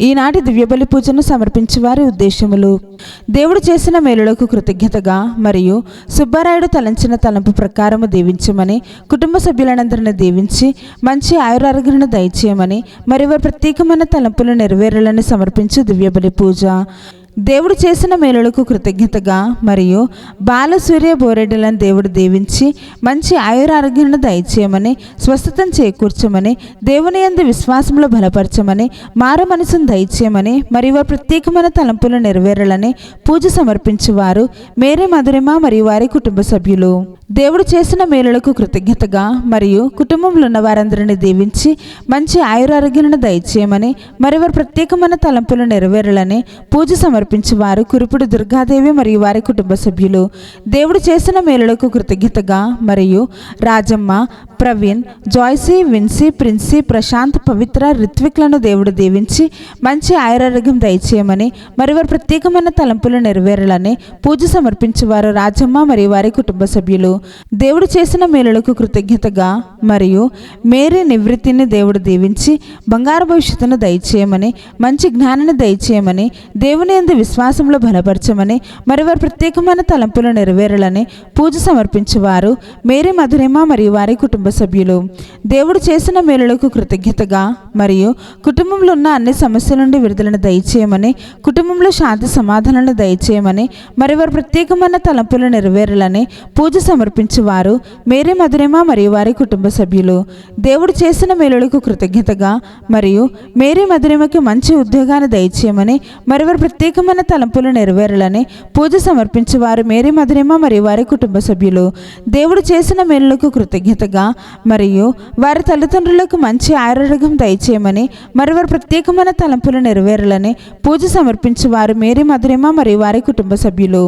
ఈనాటి దివ్యబలి పూజను సమర్పించే వారి ఉద్దేశములు: దేవుడు చేసిన మేలులకు కృతజ్ఞతగా మరియు సుబ్బారాయుడు తలంచిన తలంపు ప్రకారము దీవించమని, కుటుంబ సభ్యులందరినీ దీవించి మంచి ఆయురారోగ్యాలను దయచేయమని, మరి వారి ప్రత్యేకమైన తలంపులు నెరవేరాలని సమర్పించు దివ్యబలి పూజ. దేవుడు చేసిన మేలులకు కృతజ్ఞతగా మరియు బాలసూర్య బోరెడ్డిలను దేవుడు దీవించి మంచి ఆయురారోగ్యాలను దయచేయమని, స్వస్థతను చేకూర్చమని, దేవుని యందు విశ్వాసంలో బలపరచమని, మారు మనసును దయచేయమని, మరియు వారి ప్రత్యేకమైన తలంపులు నెరవేరాలని పూజ సమర్పించేవారు మేరీ మధురిమ మరియు వారి కుటుంబ సభ్యులు. దేవుడు చేసిన మేలులకు కృతజ్ఞతగా మరియు కుటుంబంలో ఉన్న వారందరినీ దీవించి మంచి ఆయురారోగ్యాలను దయచేయమని, మరి వారి ప్రత్యేకమైన తలంపులు నెరవేరాలని పూజ సమర్పించేవారు కురుపుడు దుర్గాదేవి మరియు వారి కుటుంబ సభ్యులు. దేవుడు చేసిన మేలులకు కృతజ్ఞతగా మరియు రాజమ్మ, ప్రవీణ్, జాయ్సీ, విన్సీ, ప్రిన్సీ, ప్రశాంత్, పవిత్ర, రిత్విక్లను దేవుడు దీవించి మంచి ఆయురారోగ్యం దయచేయమని, మరి వారి ప్రత్యేకమైన తలంపులు నెరవేరాలని పూజ సమర్పించేవారు రాజమ్మ మరియు వారి కుటుంబ సభ్యులు. దేవుడు చేసిన మేలులకు కృతజ్ఞతగా మరియు మేరీ నివృత్తిని దేవుడు దీవించి బంగారు భవిష్యత్తును దయచేయమని, మంచి జ్ఞానాన్ని దయచేయమని, దేవుని యందు విశ్వాసంలో బలపరచమని, మరి వారి ప్రత్యేకమైన తలంపులు నెరవేరాలని పూజ సమర్పించేవారు మేరీ మధురిమ మరియు వారి కుటుంబ సభ్యులు. దేవుడు చేసిన మేలులకు కృతజ్ఞతగా మరియు కుటుంబంలో ఉన్న అన్ని సమస్యల నుండి విడుదలను దయచేయమని, కుటుంబంలో శాంతి సమాధానాలను దయచేయమని, మరి వారి ప్రత్యేకమైన తలంపులు నెరవేరాలని పూజ సమర్పించేవారు మేరీ మధురిమ మరియు వారి కుటుంబ సభ్యులు. దేవుడు చేసిన మేలులకు కృతజ్ఞతగా మరియు మేరీ మధురిమకి మంచి ఉద్యోగాన్ని దయచేయమని, మరి వారి ప్రత్యేకమైన తలంపులు నెరవేరాలని పూజ సమర్పించేవారు మేరీ మధురిమ మరియు వారి కుటుంబ సభ్యులు. దేవుడు చేసిన మేలులకు కృతజ్ఞతగా మరియు వారి తల్లిదండ్రులకు మంచి ఆరోగ్యం దయచేయమని, మరి వారి ప్రత్యేకమైన తలంపులు నెరవేరాలని పూజ సమర్పించేవారు మేరీ మధురిమ మరియు వారి కుటుంబ సభ్యులు.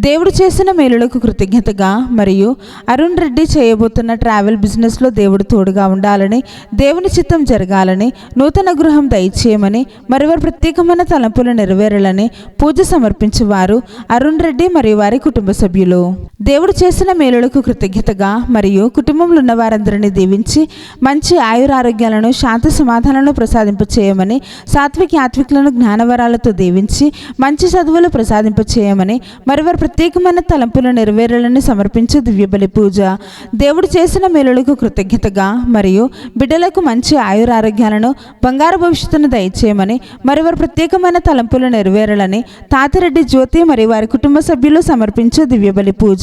దేవుడు చేసిన మేలులకు కృతజ్ఞతగా మరియు అరుణ్ రెడ్డి చేయబోతున్న ట్రావెల్ బిజినెస్లో దేవుడు తోడుగా ఉండాలని, దేవుని చిత్తం జరగాలని, నూతన గృహం దయచేయమని, మరి వారి ప్రత్యేకమైన తలంపులు నెరవేరాలని పూజ సమర్పించేవారు అరుణ్ రెడ్డి మరియు వారి కుటుంబ సభ్యులు. దేవుడు చేసిన మేలులకు కృతజ్ఞతగా మరియు కుటుంబంలో ఉన్న వారందరినీ దీవించి మంచి ఆయురారోగ్యాలను, శాంతి సమాధానాలను ప్రసాదింపచేయమని, సాత్విక యాత్వికులను జ్ఞానవరాలతో దీవించి మంచి చదువులు ప్రసాదింపచేయమని, మరి వారి ప్రత్యేకమైన తలంపులు నెరవేరాలని సమర్పించే దివ్యబలి పూజ. దేవుడు చేసిన మేలులకు కృతజ్ఞతగా మరియు బిడ్డలకు మంచి ఆయురారోగ్యాలను, బంగారు భవిష్యత్తును దయచేయమని, మరి వారి ప్రత్యేకమైన తలంపులు నెరవేరాలని తాతిరెడ్డి జ్యోతి మరియు వారి కుటుంబ సభ్యులు సమర్పించే దివ్యబలి పూజ.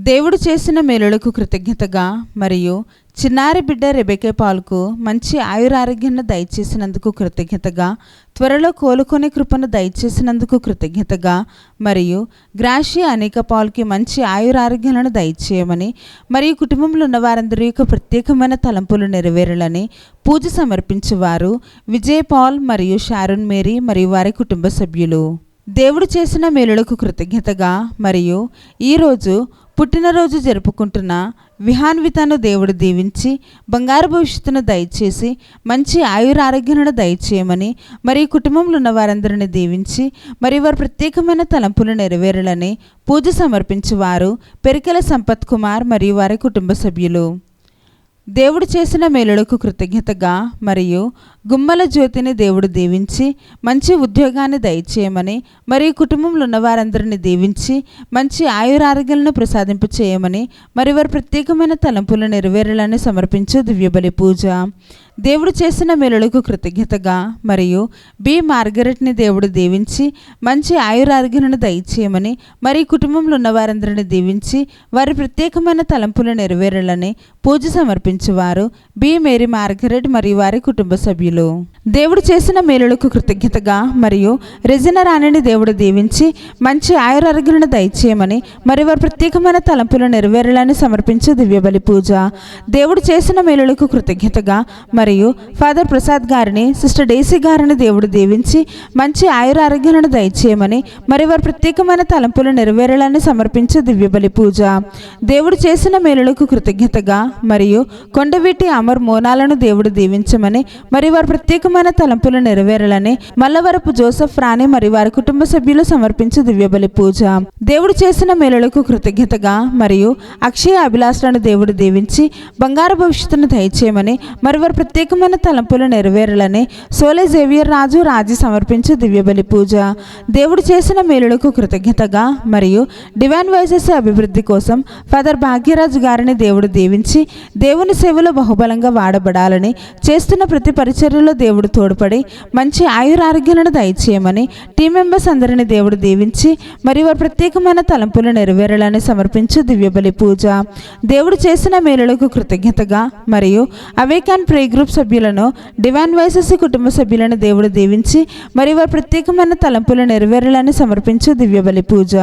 దేవుడు చేసిన మేలులకు కృతజ్ఞతగా మరియు చిన్నారి బిడ్డ రెబెకా పాల్కు మంచి ఆయురారోగ్యాన్ని దయచేసినందుకు కృతజ్ఞతగా, త్వరలో కోలుకునే కృపను దయచేసినందుకు కృతజ్ఞతగా, మరియు గ్రాషియా అనేక పాల్కి మంచి ఆయురారోగ్యాలను దయచేయమని, మరియు కుటుంబంలో ఉన్న వారందరి యొక్క ప్రత్యేకమైన తలంపులు నెరవేరాలని పూజ సమర్పించేవారు విజయ్ పాల్ మరియు షారోన్ మేరీ మరియు వారి కుటుంబ సభ్యులు. దేవుడు చేసిన మేలులకు కృతజ్ఞతగా మరియు ఈరోజు పుట్టినరోజు జరుపుకుంటున్న విహాన్వితను దేవుడు దీవించి బంగారు భవిష్యత్తును దయచేసి మంచి ఆయురారోగ్యాలను దయచేయమని, మరియు కుటుంబంలో ఉన్న వారందరినీ దీవించి మరియు వారి ప్రత్యేకమైన తలంపులు నెరవేరాలని పూజ సమర్పించేవారు పెరికెల సంపత్ కుమార్ మరియు వారి కుటుంబ సభ్యులు. దేవుడు చేసిన మేలులకు కృతజ్ఞతగా మరియు గుమ్మల జ్యోతిని దేవుడు దీవించి మంచి ఉద్యోగాన్ని దయచేయమని, మరియు కుటుంబంలో ఉన్న వారందరినీ దీవించి మంచి ఆయురారోగ్యాలను ప్రసాదింపచేయమని, మరి వారి ప్రత్యేకమైన తలంపులు నెరవేరాలని సమర్పించే దివ్యబలి పూజ. దేవుడు చేసిన మేలులకు కృతజ్ఞతగా మరియు బి మార్గరెట్ని దేవుడు దీవించి మంచి ఆయురారోగ్యాలను దయచేయమని, మరి కుటుంబంలో ఉన్న వారందరినీ దీవించి వారి ప్రత్యేకమైన తలంపులు నెరవేరాలని పూజ సమర్పించేవారు బి మేరీ మార్గరెట్ మరియు వారి కుటుంబ సభ్యులు. దేవుడు చేసిన మేలులకు కృతజ్ఞతగా మరియు రెజినా రాణిని దేవుడు దీవించి మంచి ఆయురారోగ్యాలను దయచేయమని, మరి వారి ప్రత్యేకమైన తలంపులు నెరవేరాలని సమర్పించే దివ్యబలి పూజ. దేవుడు చేసిన మేలులకు కృతజ్ఞతగా మరియు ఫాదర్ ప్రసాద్ గారిని, సిస్టర్ డేసీ గారిని దేవుడు దీవించి మంచి ఆయురారోగ్యాలను దయచేయమని, మరి వారి ప్రత్యేకమైన తలంపులు నెరవేరాలని సమర్పించే దివ్యబలి పూజ. దేవుడు చేసిన మేలులకు కృతజ్ఞతగా మరియు కొండవీటి అమర్ మోనాలను దేవుడు దీవించమని, మరి వారి వారి ప్రత్యేకమైన తలంపులు నెరవేరాలని మల్లవరపు జోసెఫ్ రాణి మరియు వారి కుటుంబ సభ్యులు సమర్పించు దివ్యబలి పూజ. దేవుడు చేసిన మేలులకు కృతజ్ఞతగా మరియు అక్షయ అభిలాషలను దేవుడు దీవించి బంగారు భవిష్యత్తును దయచేయమని మరి వారి ప్రత్యేకమైన తలంపులు నెరవేరాలని సోలే జేవియర్ రాజు రాజీ సమర్పించు దివ్యబలి పూజ. దేవుడు చేసిన మేలులకు కృతజ్ఞతగా మరియు డివైన్ వాయిసెస్ అభివృద్ధి కోసం ఫాదర్ భాగ్యరాజు గారిని దేవుడు దీవించి దేవుని సేవలో బహుబలంగా వాడబడాలని, చేస్తున్న ప్రతి పరిచర్యలో దేవుడు తోడ్పడి మంచి ఆయురారోగ్యాలను దయచేయమని టీం మెంబర్స్ అందరినీ దేవుడు దీవించి మరియు వారి ప్రత్యేకమైన తలంపులు నెరవేరాలని సమర్పించు దివ్యబలి పూజ. దేవుడు చేసిన మేలులకు కృతజ్ఞతగా మరియు అవేకాన్ ప్రే గ్రూప్ సభ్యులను డివైన్ వాయిసెస్ కుటుంబ సభ్యులను దేవుడు దీవించి మరియు వారి ప్రత్యేకమైన తలంపులు నెరవేరాలని సమర్పించు దివ్యబలి పూజ.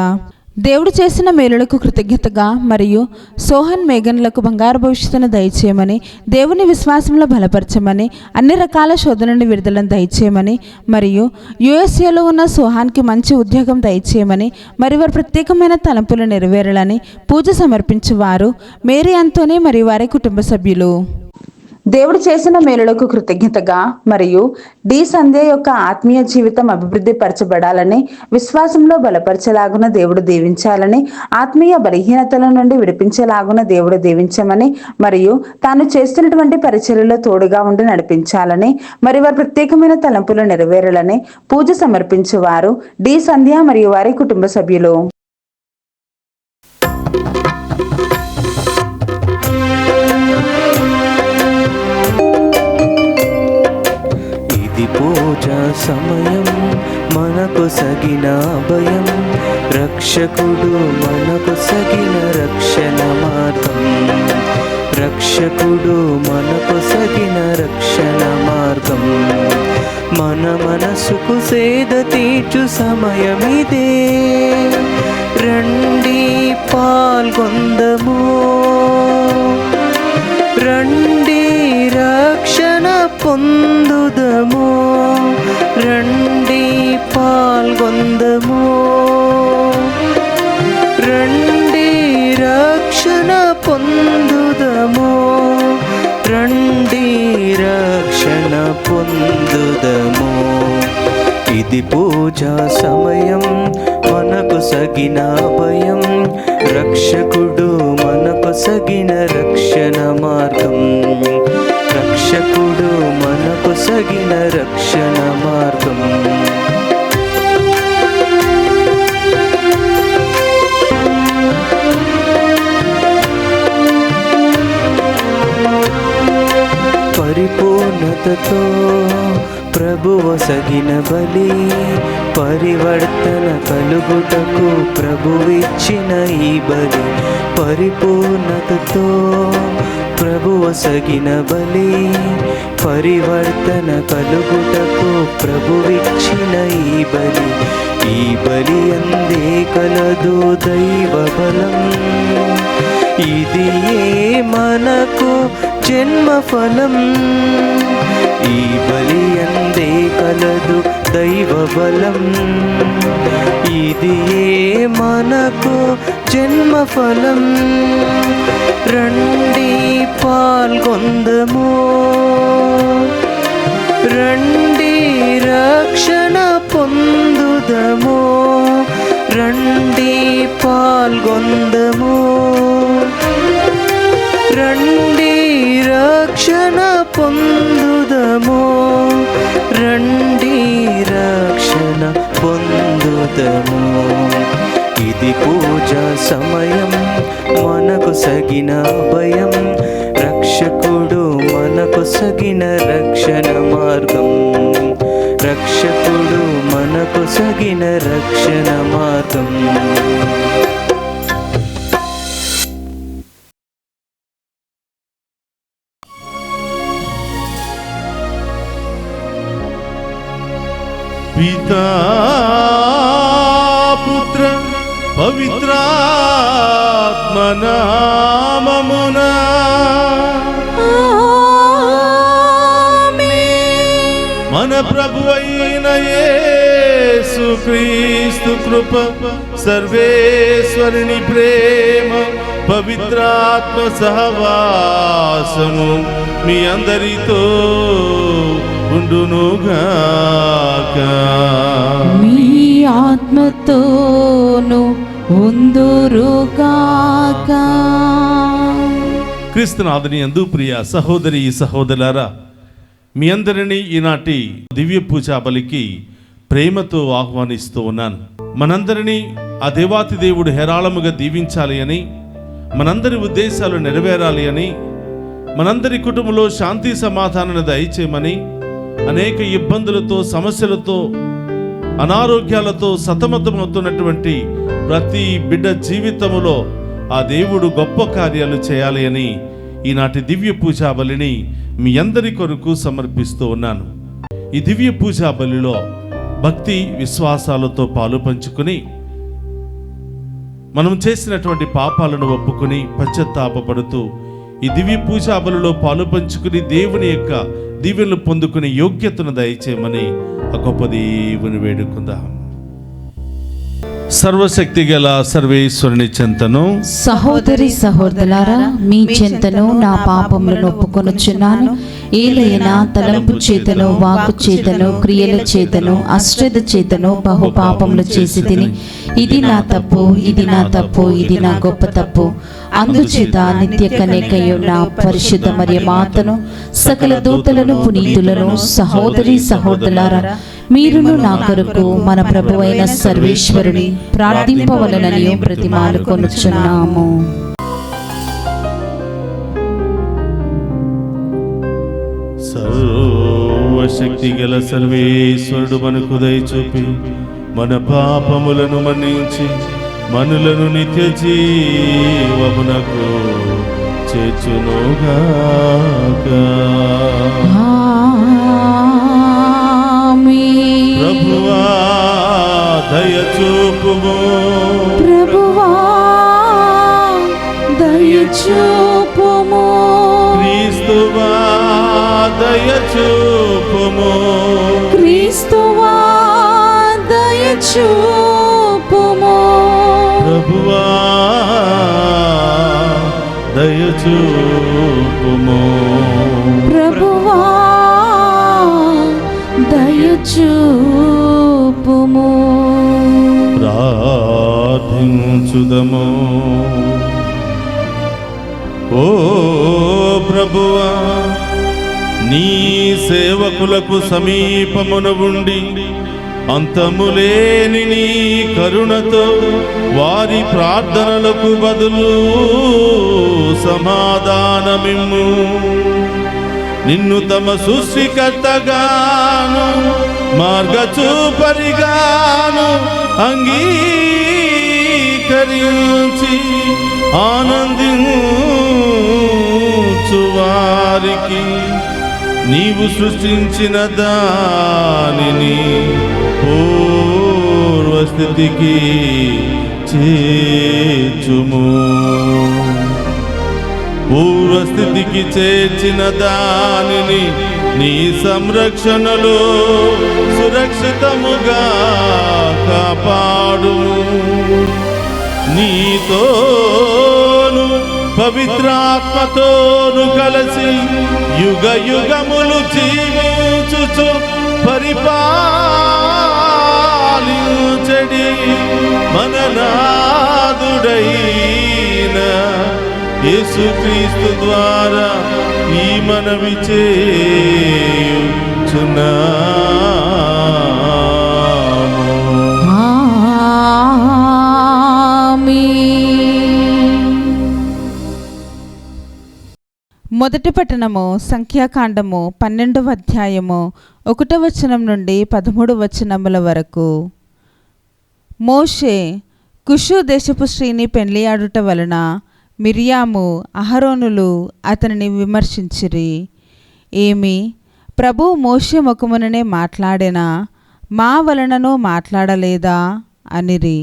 దేవుడు చేసిన మేలులకు కృతజ్ఞతగా మరియు సోహన్ మేఘన్లకు బంగారు భవిష్యత్తును దయచేయమని, దేవుని విశ్వాసంలో బలపరచమని, అన్ని రకాల శోధనని విడుదలను దయచేయమని మరియు యుఎస్ఏలో ఉన్న సోహాన్కి మంచి ఉద్యోగం దయచేయమని మరియు వారి ప్రత్యేకమైన తలంపులు నెరవేరాలని పూజ సమర్పించువారు మేరీ అంతోని మరియు వారి కుటుంబ సభ్యులు. దేవుడు చేసిన మేలులకు కృతజ్ఞతగా మరియు డి సంధ్య యొక్క ఆత్మీయ జీవితం అభివృద్ధి పరచబడాలని, విశ్వాసంలో బలపరచలాగున దేవుడు దీవించాలని, ఆత్మీయ బలహీనతల నుండి విడిపించలాగున దేవుడు దీవించమని మరియు తాను చేస్తున్నటువంటి పరిచర్యలో తోడుగా ఉండి నడిపించాలని మరి వారి ప్రత్యేకమైన తలంపులు నెరవేరాలని పూజ సమర్పించేవారు డి సంధ్య మరియు వారి కుటుంబ సభ్యులు. పూజా సమయం మనకు సగిన అభయం, రక్షకుడు మనకు సగిన రక్షణ మార్గం, రక్షకుడు మనకు సగిన రక్షణ మార్గం. మన మనసుకు సేద తీర్చు సమయమిదే, రండి పాల్గొందము, రండి రక్షణ పొందుదము, రండి పాల్గొందము, రండి రక్షణ పొందుదము, రండి రక్షణ పొందుదము. ఇది పూజా సమయం మనకు సగిన భయం, రక్షకుడు మనకు సగిన రక్షణ మార్గం, రక్షకుడు మనకు సగిన రక్షణ మార్గం. పరిపూర్ణతతో ప్రభువు సగిన బలి, పరివర్తన కలుగుటకు ప్రభువిచ్చిన ఈ బలి. పరిపూర్ణతతో ప్రభువు సగిన బలి, పరివర్తన కలుగుటకు ప్రభువిచ్చిన ఈ బలి. ఈ బలి అందే కలదు దైవ బలం, ఇది మనకు జన్మ ఫలం. ఈ బలి అందే కలదు దైవ బలం, ఇది మనకు జన్మ ఫలం. రండి పాల్గొందము, రండి రక్షణ పొందుదము, రండి పాల్గొందము, రండి రక్షణ పొందుదము, రండి రక్షణ పొందుదము. ఇది పూజా సమయం మనకు సగిన భయం, రక్షకుడు మనకు సగిన రక్షణ మార్గం, రక్షకుడు మనకు సగిన రక్షణ మార్గం. పితా పుత్ర పవిత్రాత్మ నామమున మన ప్రభువైన యేసుక్రీస్తు కృప, సర్వేశ్వరుని ప్రేమ, పవిత్రాత్మ సహవాసము మీ అందరితో ఉండునుగాక. మీ ఆత్మతోను ఉందురుగాక. క్రీస్తునాథుని యందు ప్రియ సహోదరి సహోదరులారా, మీ అందరినీ ఈనాటి దివ్య పూజా బలికి ప్రేమతో ఆహ్వానిస్తూ ఉన్నాను. మనందరినీ ఆ దేవాతి దేవుడు హేరాళముగా దీవించాలి అని, మనందరి ఉద్దేశాలు నెరవేరాలి అని, మనందరి కుటుంబంలో శాంతి సమాధానాన్ని దయచేయమని, అనేక ఇబ్బందులతో సమస్యలతో అనారోగ్యాలతో సతమతమవుతున్నటువంటి ప్రతి బిడ్డ జీవితములో ఆ దేవుడు గొప్ప కార్యాలు చేయాలి అని ఈనాటి దివ్య పూజా బలిని మీ అందరి కొరకు సమర్పిస్తూ ఉన్నాను. ఈ దివ్య పూజా బలిలో భక్తి విశ్వాసాలతో పాలు పంచుకుని మనం చేసినటువంటి పాపాలను ఒప్పుకుని పశ్చాత్తాపపడుతూ ఈ దివ్య పూజా బలిలో పాలు పంచుకుని దేవుని యొక్క దీవెనలు పొందుకునే యోగ్యతను దయచేయమని ఆ గొప్ప దేవుని వేడుకుందాం. సర్వశక్తి గల సర్వేశ్వరుని చెంతను, సహోదరి సహోదరులారా, మీ చెంతను నా పాపములను ఒప్పుకొనుచున్నాను. ఏలైనా తలంపు చేతను, వాక్కు చేతను, క్రియల చేతను, అశ్రద్ధ చేతను బహు పాపములు చేసి తిని, ఇది నా తప్పు, ఇది నా తప్పు, ఇది నా గొప్ప తప్పు. అందుచేత నిత్య కన్యకయున్న పరిశుద్ధ మరియ మాతను, సకల దూతలను, పునీతులను, సహోదరి సహోదరులారా, మీరును నా కొరకు మన ప్రభువైన సర్వేశ్వరుని ప్రార్థింపవలనని ప్రతిమాలుకొనుచున్నాము. సర్వశక్తి గల సర్వేశ్వరుడు మనకు దయచూపి మన పాపములను మన్నించి మనులను నిత్య జీవమునకు చేర్చునుగాక. ప్రభువా దయచూపుము, ప్రభువా దయచూపుము, క్రీస్తువా దయచూపుము, క్రీస్తువా దయచూపుము, ప్రభువా దయచూపుము, ప్రభువా దయచూపుము. ప్రార్థించుదము. ఓ ప్రభువా, నీ సేవకులకు సమీపమున ఉండి అంతములేని నీ కరుణతో వారి ప్రార్థనలకు బదులు సమాధానమిమ్ము. నిన్ను తమ సృష్టికర్తగాను మార్గచూపరిగాను అంగీకరించి ఆనందించు వారికి నీవు సృష్టించిన దానిని పూర్వస్థితికి చేర్చుము. పూర్వస్థితికి చేర్చిన దానిని నీ సంరక్షణలో సురక్షితముగా కాపాడుము. నీతోను పవిత్రాత్మతోను కలిసి యుగ యుగములు జీవించుచు పరిపాలించడి మన నాదుడైన యేసుక్రీస్తు ద్వారా ఈ మనవి చేయుచున్నాము. మొదటి పట్టణము సంఖ్యాకాండము 12వ అధ్యాయము 1వ వచనం నుండి 13వ వచనముల వరకు. మోషే కుషు దేశపు స్త్రీని పెండ్లియాడుట వలన మిర్యాము అహరోనులు అతనిని విమర్శించిరి. ఏమి, ప్రభు మోషే ముఖముననే మాట్లాడెనా, మా వలనను మాట్లాడలేదా అనిరి.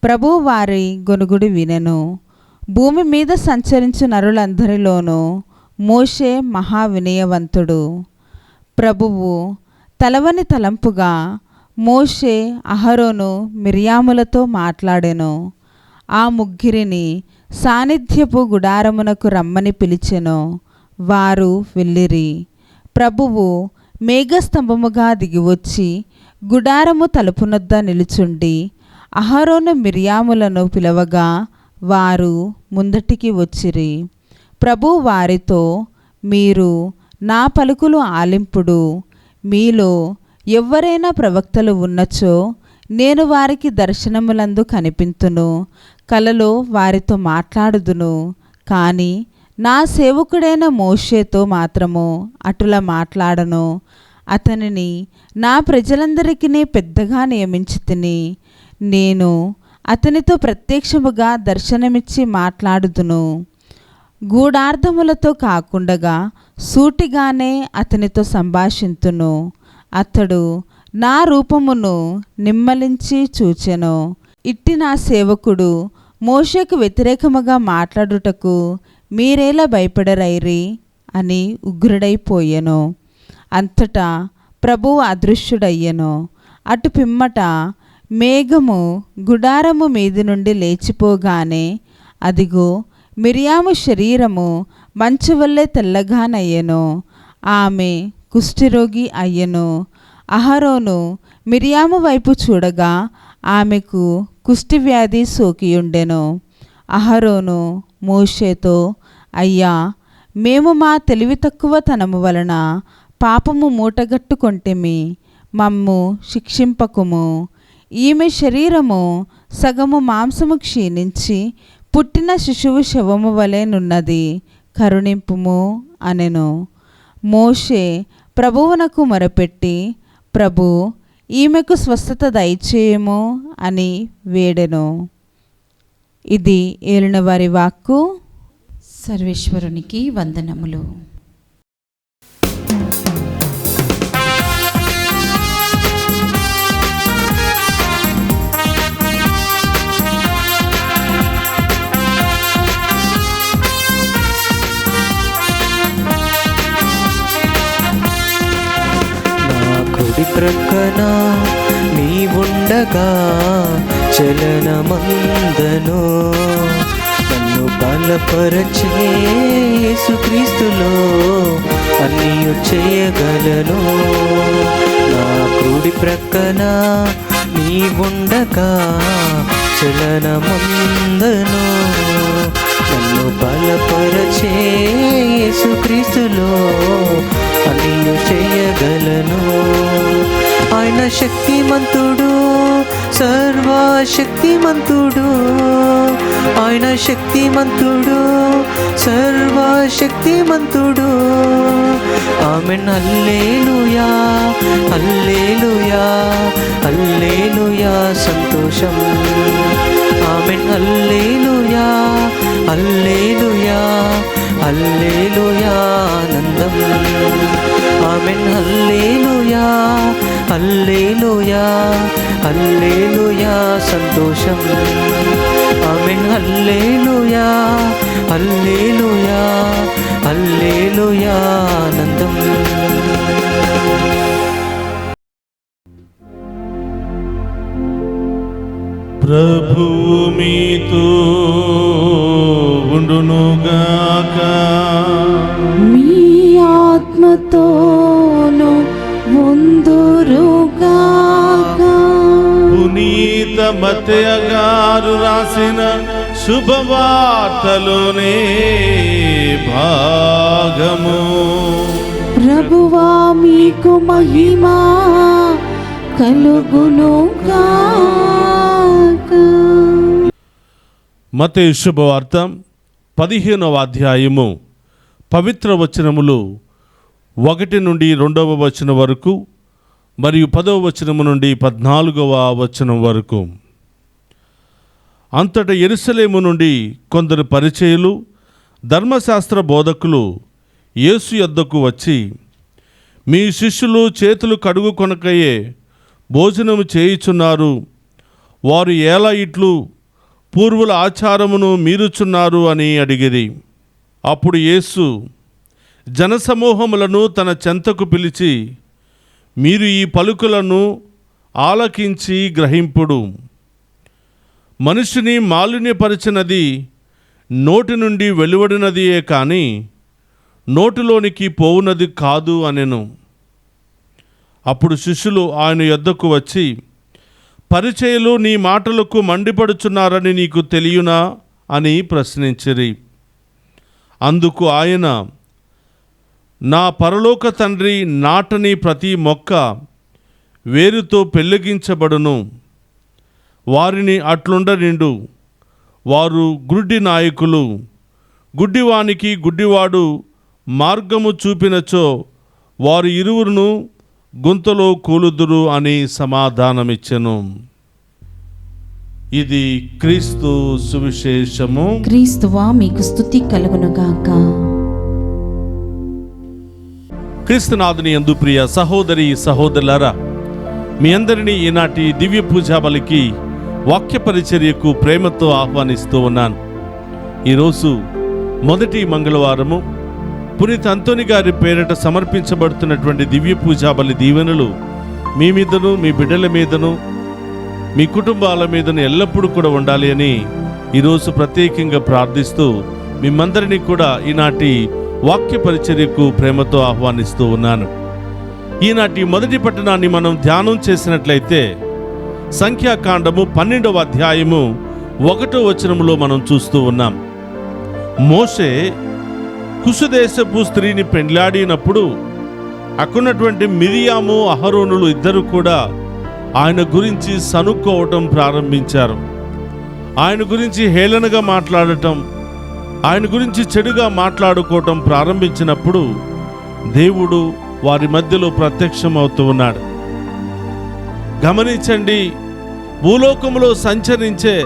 ప్రభు వారి గొనుగుడి వినెను. భూమి మీద సంచరించు నరులందరిలోనూ మోషే మహావినయవంతుడు. ప్రభువు తలవని తలంపుగా మోషే అహరోను మిర్యాములతో మాట్లాడెను. ఆ ముగ్గురిని సాన్నిధ్యపు గుడారమునకు రమ్మని పిలిచెను. వారు వెళ్ళిరి. ప్రభువు మేఘస్తంభముగా దిగివచ్చి గుడారము తలుపునొద్ద నిలుచుండి అహరోను మిర్యాములను పిలవగా వారు ముందటికి వచ్చిరి. ప్రభువు వారితో, మీరు నా పలుకులు ఆలింపుడు. మీలో ఎవ్వరైనా ప్రవక్తలు ఉన్నచో నేను వారికి దర్శనములందు కనిపింతును, కలలో వారితో మాట్లాడుదును. కానీ నా సేవకుడైన మోషేతో మాత్రము అటులా మాట్లాడను. అతనిని నా ప్రజలందరికీ పెద్దగా నియమించి తిని నేను అతనితో ప్రత్యక్షముగా దర్శనమిచ్చి మాట్లాడుదును. గూఢార్థములతో కాకుండగా సూటిగానే అతనితో సంభాషింతును. అతడు నా రూపమును నిమ్మలించి చూచెను. ఇట్టి నా సేవకుడు మోషేకు వ్యతిరేకముగా మాట్లాడుటకు మీరేలా భయపడరైరి అని ఉగ్రుడైపోయెను. అంతటా ప్రభువు అదృశ్యుడయ్యెను. అటు పిమ్మట మేఘము గుడారము మీది నుండి లేచిపోగానే అదిగో మిరియాము శరీరము మంచు వల్లే తెల్లగానయ్యెను. ఆమె కుష్ఠరోగి అయ్యెను. అహరోను మిరియాము వైపు చూడగా ఆమెకు కుష్ఠవ్యాధి సోకియుండెను. అహరోను మోషేతో, అయ్యా, మేము మా తెలివి తక్కువతనము వలన పాపము మూటగట్టుకొంటిమి, మమ్ము శిక్షింపకుము. ఈమె శరీరము సగము మాంసము క్షీణించి పుట్టిన శిశువు శవము వలెనున్నది, కరుణింపుము అనెను. మోషే ప్రభువునకు మొరపెట్టి, ప్రభు, ఈమెకు స్వస్థత దయచేయము అని వేడెను. ఇది ఏలినవారి వాక్కు. సర్వేశ్వరునికి వందనములు. కుడి ప్రక్కన నీవుండగా చలనమందను, నన్ను బలపరచే యేసుక్రీస్తులో అన్నీయు చేయగలను. నా కుడి ప్రక్కన నీవుండగా చలనమందను, నన్ను బలపరచే యేసుక్రీస్తులో అన్నీయు చేయగలను. ఆయన శక్తిమంతుడు, సర్వశక్తిమంతుడు. ఆయన శక్తిమంతుడు, సర్వశక్తిమంతుడు. ఆమెన్. హల్లెలూయా, హల్లెలూయా, హల్లెలూయా సంతోషం. ఆమెన్. హల్లెలూయా, హల్లెలూయా, హల్లెలూయా ఆనందం. ఆమెన్. హల్లెలూయా, హల్లెలూయా, హల్లెలూయా సంతోషం. ఆమెన్. హల్లెలూయా, హల్లెలూయా, హల్లెలూయా ఆనందం. ప్రభువు మీతో ఉండునుగాక. మీ ఆత్మతోను ఉందురుగాక. పునీత మత్తయి గారు రాసిన శుభవార్తలోనే భాగము. ప్రభువా మీకు మహిమా కలుగునుగాక. మత్తయి శుభవార్త 15వ అధ్యాయము పవిత్ర వచనములు 1 నుండి 2వ వచనం వరకు మరియు 10వ వచనము నుండి 14వ వచనం వరకు. అంతటా యెరూషలేము నుండి కొందరు పరిచయులు, ధర్మశాస్త్ర బోధకులు యేసు యొద్దకు వచ్చి, మీ శిష్యులు చేతులు కడుగుకొనకయే భోజనము చేయుచున్నారు, వారు ఎలా ఇట్లు పూర్వుల ఆచారమును మీరుచున్నారు అని అడిగిరి. అప్పుడు యేసు జనసమూహములను తన చెంతకు పిలిచి, మీరు ఈ పలుకులను ఆలకించి గ్రహింపుడు. మనిషిని మాలిన్యపరిచినది నోటి నుండి వెలువడినదియే కానీ నోటిలోనికి పోవునది కాదు అనెను. అప్పుడు శిష్యులు ఆయన యొద్దకు వచ్చి, పరిచయులు నీ మాటలకు మండిపడుచున్నారని నీకు తెలియనా అని ప్రశ్నించిరి. అందుకు ఆయన, నా పరలోక తండ్రి నాటని ప్రతి మొక్క వేరుతో పెళ్ళగించబడును. వారిని అట్లుండనిండు. వారు గుడ్డి నాయకులు. గుడ్డివానికి గుడ్డివాడు మార్గము చూపినచో వారు ఇరువురును గుంతలో కూలుదురు అని సమాధానమిచ్చెను. ఇది క్రీస్తు సువిశేషము. క్రీస్తువా మీకు స్తుతి కలుగునుగాక. క్రీస్తునాథుని యందు ప్రియ సహోదరి సహోదరులారా, మీ అందరినీ ఈనాటి దివ్య పూజా బలికి వాక్య పరిచర్యకు ప్రేమతో ఆహ్వానిస్తూ ఉన్నాను. ఈరోజు మొదటి మంగళవారము. పునీత అంతోని గారి పేరిట సమర్పించబడుతున్నటువంటి దివ్య పూజా బలి దీవెనలు మీ మీదను, మీ బిడ్డల మీదను, మీ కుటుంబాల మీదను ఎల్లప్పుడూ కూడా ఉండాలి అని ఈరోజు ప్రత్యేకంగా ప్రార్థిస్తూ మిమ్మందరినీ కూడా ఈనాటి వాక్య పరిచర్యకు ప్రేమతో ఆహ్వానిస్తూ ఉన్నాను. ఈనాటి మొదటి పట్టణాన్ని మనం ధ్యానం చేసినట్లయితే సంఖ్యాకాండము 12వ అధ్యాయము 1వ వచనములో మనం చూస్తూ ఉన్నాం. మోషే కుషదేశపు స్త్రీని పెండ్లాడినప్పుడు అక్కడున్నటువంటి మిరియాము, అహరోనులు ఇద్దరు కూడా ఆయన గురించి సనుక్కోవటం ప్రారంభించారు. ఆయన గురించి హేళనగా మాట్లాడటం, ఆయన గురించి చెడుగా మాట్లాడుకోవటం ప్రారంభించినప్పుడు దేవుడు వారి మధ్యలో ప్రత్యక్షమవుతూ ఉన్నాడు. గమనించండి, భూలోకంలో సంచరించే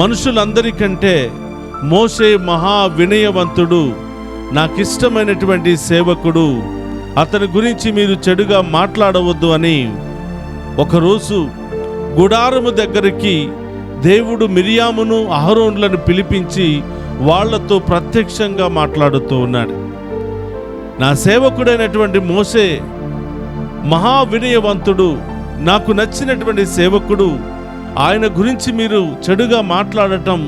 మనుషులందరికంటే మోషే మహా వినయవంతుడు, నాకిష్టమైనటువంటి సేవకుడు, అతని గురించి మీరు చెడుగా మాట్లాడవద్దు అని ఒకరోజు గుడారము దగ్గరికి దేవుడు మిరియామును, అహరోనులను పిలిపించి వాళ్లతో ప్రత్యక్షంగా మాట్లాడుతూ ఉన్నాడు. నా సేవకుడైనటువంటి మోషే మహా వినయవంతుడు, నాకు నచ్చినటువంటి సేవకుడు, ఆయన గురించి మీరు చెడుగా మాట్లాడటం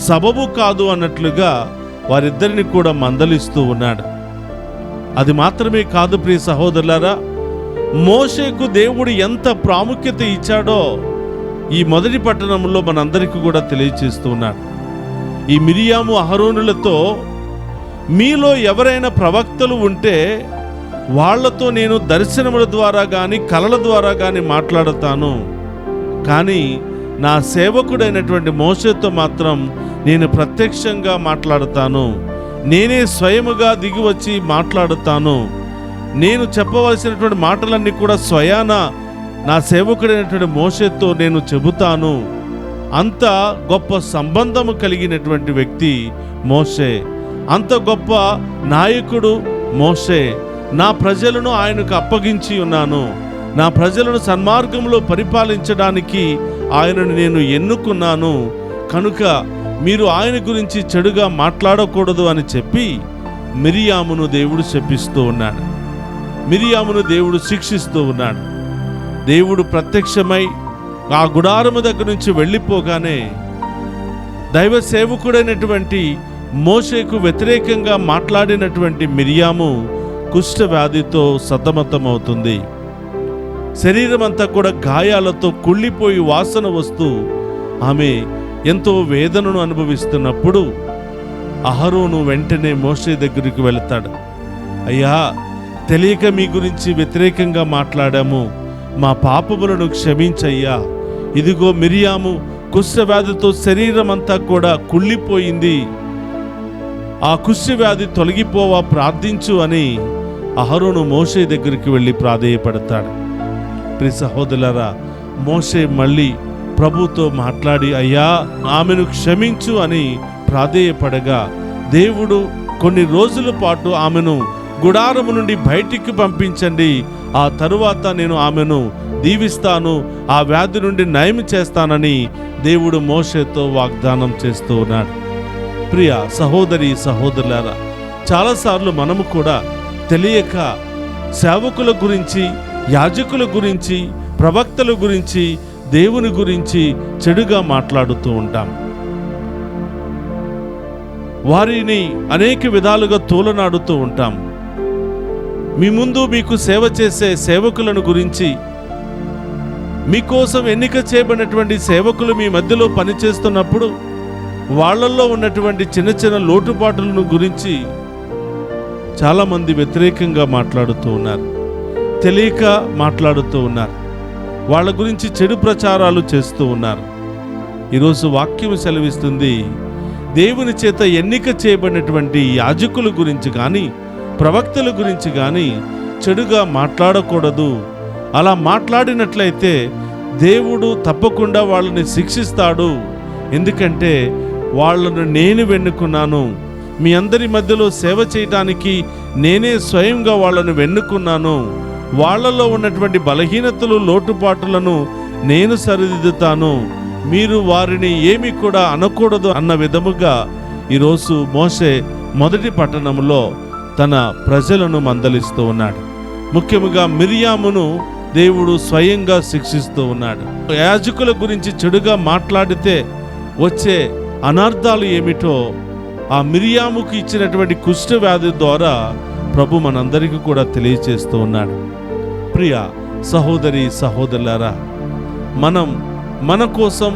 సబబు కాదు అన్నట్లుగా వారిద్దరిని కూడా మందలిస్తూ ఉన్నాడు. అది మాత్రమే కాదు ప్రియ సహోదరులారా, మోషేకు దేవుడు ఎంత ప్రాముఖ్యత ఇచ్చాడో ఈ మొదటి పట్టణంలో మనందరికీ కూడా తెలియచేస్తూ ఉన్నాడు. ఈ మిరియాము, అహరోనులతో మీలో ఎవరైనా ప్రవక్తలు ఉంటే వాళ్లతో నేను దర్శనముల ద్వారా కానీ కలల ద్వారా కానీ మాట్లాడతాను, కానీ నా సేవకుడైనటువంటి మోషేతో మాత్రం నేను ప్రత్యక్షంగా మాట్లాడతాను, నేనే స్వయముగా దిగి వచ్చి మాట్లాడుతాను, నేను చెప్పవలసినటువంటి మాటలన్నీ కూడా స్వయాన నా సేవకుడైనటువంటి మోషేతో నేను చెబుతాను. అంత గొప్ప సంబంధము కలిగినటువంటి వ్యక్తి మోషే, అంత గొప్ప నాయకుడు మోషే. నా ప్రజలను ఆయనకు అప్పగించి ఉన్నాను, నా ప్రజలను సన్మార్గంలో పరిపాలించడానికి ఆయనను నేను ఎన్నుకున్నాను, కనుక మీరు ఆయన గురించి చెడుగా మాట్లాడకూడదు అని చెప్పి మిరియామును దేవుడు శపిస్తూ ఉన్నాడు. మిరియామును దేవుడు శిక్షిస్తూ ఉన్నాడు. దేవుడు ప్రత్యక్షమై ఆ గుడారము దగ్గర నుంచి వెళ్ళిపోగానే దైవ సేవకుడైనటువంటి మోషేకు వ్యతిరేకంగా మాట్లాడినటువంటి మిరియాము కుష్ఠవ్యాధితో సతమతమవుతుంది. శరీరం అంతా కూడా గాయాలతో కుళ్ళిపోయి వాసన వస్తూ ఆమె ఎంతో వేదనను అనుభవిస్తున్నప్పుడు అహరోను వెంటనే మోషే దగ్గరికి వెళతాడు. అయ్యా, తెలియక మీ గురించి వ్యతిరేకంగా మాట్లాడాము, మా పాపములను క్షమించయ్యా. ఇదిగో మిరియాము కుష్ఠవ్యాధితో శరీరం అంతా కూడా కుళ్ళిపోయింది, ఆ కుష్ఠవ్యాధి తొలగిపోవా, ప్రార్థించు అని అహరోను మోషే దగ్గరికి వెళ్ళి ప్రాధేయపడతాడు. ప్రియ సహోదరులారా, మోషే మళ్ళీ ప్రభుతో మాట్లాడి అయ్యా ఆమెను క్షమించు అని ప్రాధేయపడగా దేవుడు కొన్ని రోజుల పాటు ఆమెను గుడారము నుండి బయటికి పంపించండి, ఆ తరువాత నేను ఆమెను దీవిస్తాను, ఆ వ్యాధి నుండి నయం చేస్తానని దేవుడు మోషేతో వాగ్దానం చేస్తూ ఉన్నాడు. ప్రియ సహోదరి సహోదరులారా, చాలాసార్లు మనము కూడా తెలియక సేవకుల గురించి, యాజకుల గురించి, ప్రవక్తల గురించి, దేవుని గురించి చెడుగా మాట్లాడుతూ ఉంటాం. వారిని అనేక విధాలుగా తోలనాడుతూ ఉంటాం. మీ ముందు మీకు సేవ చేసే సేవకులను గురించి, మీకోసం ఎన్నిక చేయబడినటువంటి సేవకులు మీ మధ్యలో పనిచేస్తున్నప్పుడు వాళ్ళల్లో ఉన్నటువంటి చిన్న చిన్న లోటుపాట్లను గురించి చాలామంది వ్యతిరేకంగా మాట్లాడుతూ ఉన్నారు, తెలియక మాట్లాడుతూ ఉన్నారు, వాళ్ళ గురించి చెడు ప్రచారాలు చేస్తూ ఉన్నారు. ఈరోజు వాక్యం సెలవిస్తుంది, దేవుని చేత ఎన్నిక చేయబడినటువంటి యాజకుల గురించి కానీ ప్రవక్తల గురించి కానీ చెడుగా మాట్లాడకూడదు. అలా మాట్లాడినట్లయితే దేవుడు తప్పకుండా వాళ్ళని శిక్షిస్తాడు. ఎందుకంటే వాళ్ళను నేను వెన్నుకున్నాను, మీ అందరి మధ్యలో సేవ చేయడానికి నేనే స్వయంగా వాళ్ళను వెన్నుకున్నాను, వాళ్ళలో ఉన్నటువంటి బలహీనతలు లోటుపాటులను నేను సరిదిద్దుతాను, మీరు వారిని ఏమీ కూడా అనకూడదు అన్న విధముగా ఈరోజు మోషే మొదటి పట్టణంలో తన ప్రజలను మందలిస్తూ ఉన్నాడు. ముఖ్యముగా మిరియామును దేవుడు స్వయంగా శిక్షిస్తూ ఉన్నాడు. యాజకుల గురించి చెడుగా మాట్లాడితే వచ్చే అనర్థాలు ఏమిటో ఆ మిరియాముకు ఇచ్చినటువంటి కుష్ఠవ్యాధి ద్వారా ప్రభు మనందరికీ కూడా తెలియచేస్తూ ఉన్నాడు. ప్రియ సహోదరి సహోదరులారా, మనం మన కోసం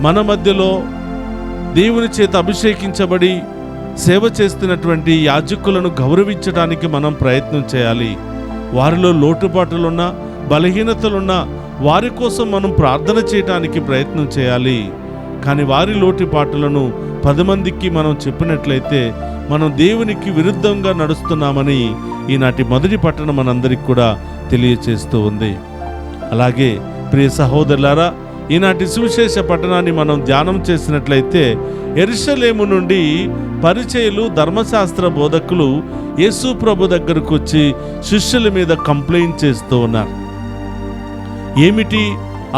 మన మధ్యలో దేవుని చేత అభిషేకించబడి సేవ చేస్తున్నటువంటి యాజకులను గౌరవించడానికి మనం ప్రయత్నం చేయాలి. వారిలో లోటుపాట్లున్నా బలహీనతలున్నా వారి కోసం మనం ప్రార్థన చేయడానికి ప్రయత్నం చేయాలి. కానీ వారి లోటుపాట్లను 10 మందికి మనం చెప్పినట్లయితే మనం దేవునికి విరుద్ధంగా నడుస్తున్నామని ఈనాటి మొదటి పట్టణం మనందరికి కూడా తెలియచేస్తూ ఉంది. అలాగే ప్రియ సహోదరులారా, ఈనాటి సువిశేష పట్టణాన్ని మనం ధ్యానం చేసినట్లయితే యెరూషలేము నుండి పరిచయులు ధర్మశాస్త్ర బోధకులు యేసు ప్రభు దగ్గరకు వచ్చి శిష్యుల మీద కంప్లైంట్ చేస్తూ ఉన్నారు. ఏమిటి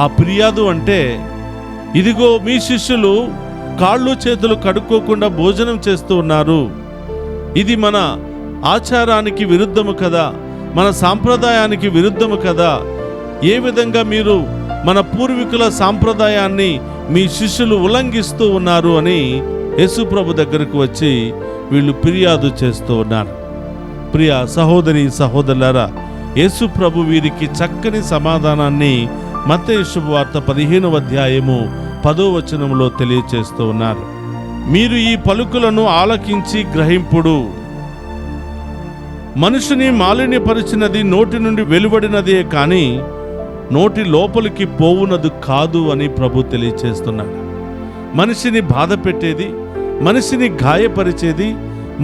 ఆ ఫిర్యాదు అంటే, ఇదిగో మీ శిష్యులు కాళ్ళు చేతులు కడుక్కోకుండా భోజనం చేస్తూ ఉన్నారు, ఇది మన ఆచారానికి విరుద్ధము కదా, మన సాంప్రదాయానికి విరుద్ధము కదా, ఏ విధంగా మీరు మన పూర్వీకుల సాంప్రదాయాన్ని మీ శిష్యులు ఉల్లంఘిస్తూ ఉన్నారు అని యేసు ప్రభు దగ్గరకు వచ్చి వీళ్ళు ఫిర్యాదు చేస్తూ ఉన్నారు. ప్రియ సహోదరి సహోదరులారా, యేసు ప్రభు వీరికి చక్కని సమాధానాన్ని మత్తయి శుభవార్త 15వ అధ్యాయము 10వ వచనంలో తెలియచేస్తూ ఉన్నారు. మీరు ఈ పలుకులను ఆలకించి గ్రహింపుడు, మనుషుని మాలిన్యపరిచినది నోటి నుండి వెలువడినదే కానీ నోటి లోపలికి పోవునది కాదు అని ప్రభు తెలియచేస్తున్నాడు. మనిషిని బాధ పెట్టేది, మనిషిని గాయపరిచేది,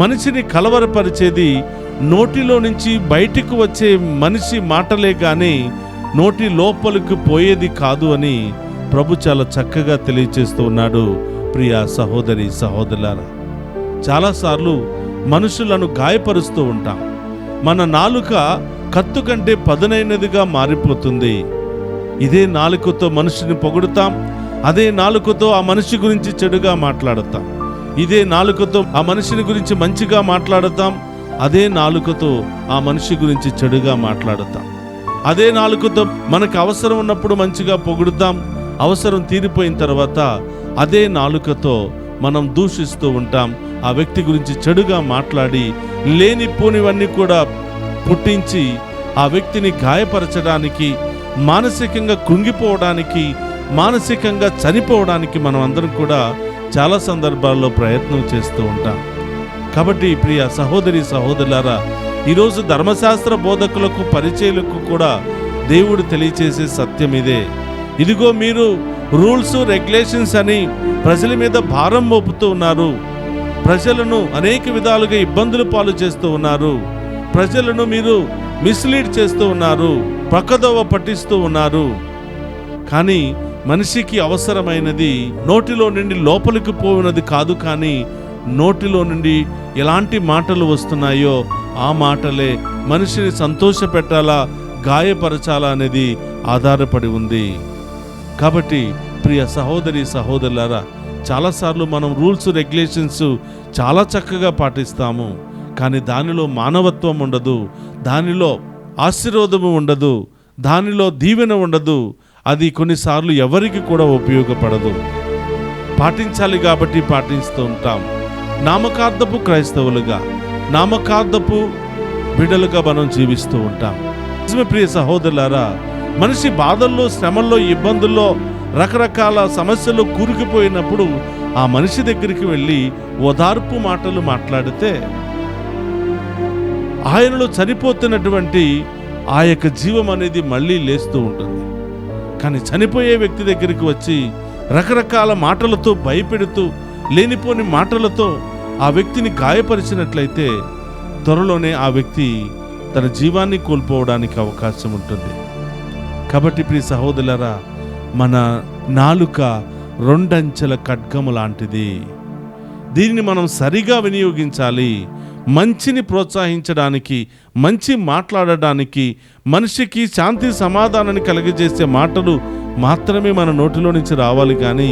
మనిషిని కలవరపరిచేది నోటిలో నుంచి బయటికి వచ్చే మనిషి మాటలే కానీ నోటి లోపలికి పోయేది కాదు అని ప్రభు చాలా చక్కగా తెలియచేస్తూ ఉన్నాడు. ప్రియ సహోదరి సహోదరులారా, చాలాసార్లు మనుషులను గాయపరుస్తూ ఉంటాం. మన నాలుక కత్తు కంటే పదునైనదిగా మారిపోతుంది. ఇదే నాలుకతో మనిషిని పొగుడుతాం, అదే నాలుకతో ఆ మనిషి గురించి చెడుగా మాట్లాడతాం. ఇదే నాలుకతో ఆ మనిషిని గురించి మంచిగా మాట్లాడతాం, అదే నాలుకతో ఆ మనిషి గురించి చెడుగా మాట్లాడతాం. అదే నాలుకతో మనకు అవసరం ఉన్నప్పుడు మంచిగా పొగుడుతాం, అవసరం తీరిపోయిన తర్వాత అదే నాలుకతో మనం దూషిస్తూ ఉంటాం. ఆ వ్యక్తి గురించి చెడుగా మాట్లాడి లేనిపోనివన్నీ కూడా పుట్టించి ఆ వ్యక్తిని గాయపరచడానికి, మానసికంగా కృంగిపోవడానికి, మానసికంగా చనిపోవడానికి మనం అందరం కూడా చాలా సందర్భాల్లో ప్రయత్నం చేస్తూ ఉంటాం. కాబట్టి ప్రియ సహోదరి సహోదరులారా, ఈరోజు ధర్మశాస్త్ర బోధకులకు పరిచయులకు కూడా దేవుడు తెలియచేసే సత్యం ఇదే. ఇదిగో మీరు రూల్స్ రెగ్యులేషన్స్ అని ప్రజల మీద భారం మోపుతూ ఉన్నారు, ప్రజలను అనేక విధాలుగా ఇబ్బందులు పాలు చేస్తూ ఉన్నారు, ప్రజలను మీరు మిస్లీడ్ చేస్తూ ఉన్నారు, పక్కదోవ పట్టిస్తూ ఉన్నారు. కానీ మనిషికి అవసరమైనది నోటిలో నుండి లోపలికి పోయినది కాదు, కానీ నోటిలో నుండి ఎలాంటి మాటలు వస్తున్నాయో ఆ మాటలే మనిషిని సంతోషపెట్టాలా గాయపరచాలా అనేది ఆధారపడి ఉంది. కాబట్టి ప్రియ సహోదరి సహోదరులారా, చాలాసార్లు మనం రూల్స్ రెగ్యులేషన్స్ చాలా చక్కగా పాటిస్తాము, కానీ దానిలో మానవత్వం ఉండదు, దానిలో ఆశీర్వాదము ఉండదు, దానిలో దీవెన ఉండదు. అది కొన్నిసార్లు ఎవరికి కూడా ఉపయోగపడదు. పాటించాలి కాబట్టి పాటిస్తూ ఉంటాం. నామకార్థపు క్రైస్తవులుగా, నామకార్థపు బిడ్డలుగా మనం జీవిస్తూ ఉంటాం. నిజమే ప్రియ సహోదరులారా, మనిషి బాధల్లో, శ్రమల్లో, ఇబ్బందుల్లో, రకరకాల సమస్యలు కూరుకుపోయినప్పుడు ఆ మనిషి దగ్గరికి వెళ్ళి ఓదార్పు మాటలు మాట్లాడితే ఆయనలో చనిపోతున్నటువంటి ఆ యొక్క జీవం అనేది మళ్ళీ లేస్తూ ఉంటుంది. కానీ చనిపోయే వ్యక్తి దగ్గరికి వచ్చి రకరకాల మాటలతో భయపెడుతూ, లేనిపోని మాటలతో ఆ వ్యక్తిని గాయపరిచినట్లయితే త్వరలోనే ఆ వ్యక్తి తన జీవాన్ని కోల్పోవడానికి అవకాశం ఉంటుంది. కాబట్టి ప్రియ సహోదరులారా, మన నాలుక రెండంచెల ఖడ్గము లాంటిది. దీనిని మనం సరిగా వినియోగించాలి. మంచిని ప్రోత్సహించడానికి, మంచి మాట్లాడడానికి, మనిషికి శాంతి సమాధానాన్ని కలిగజేసే మాటలు మాత్రమే మన నోటిలో నుంచి రావాలి. కానీ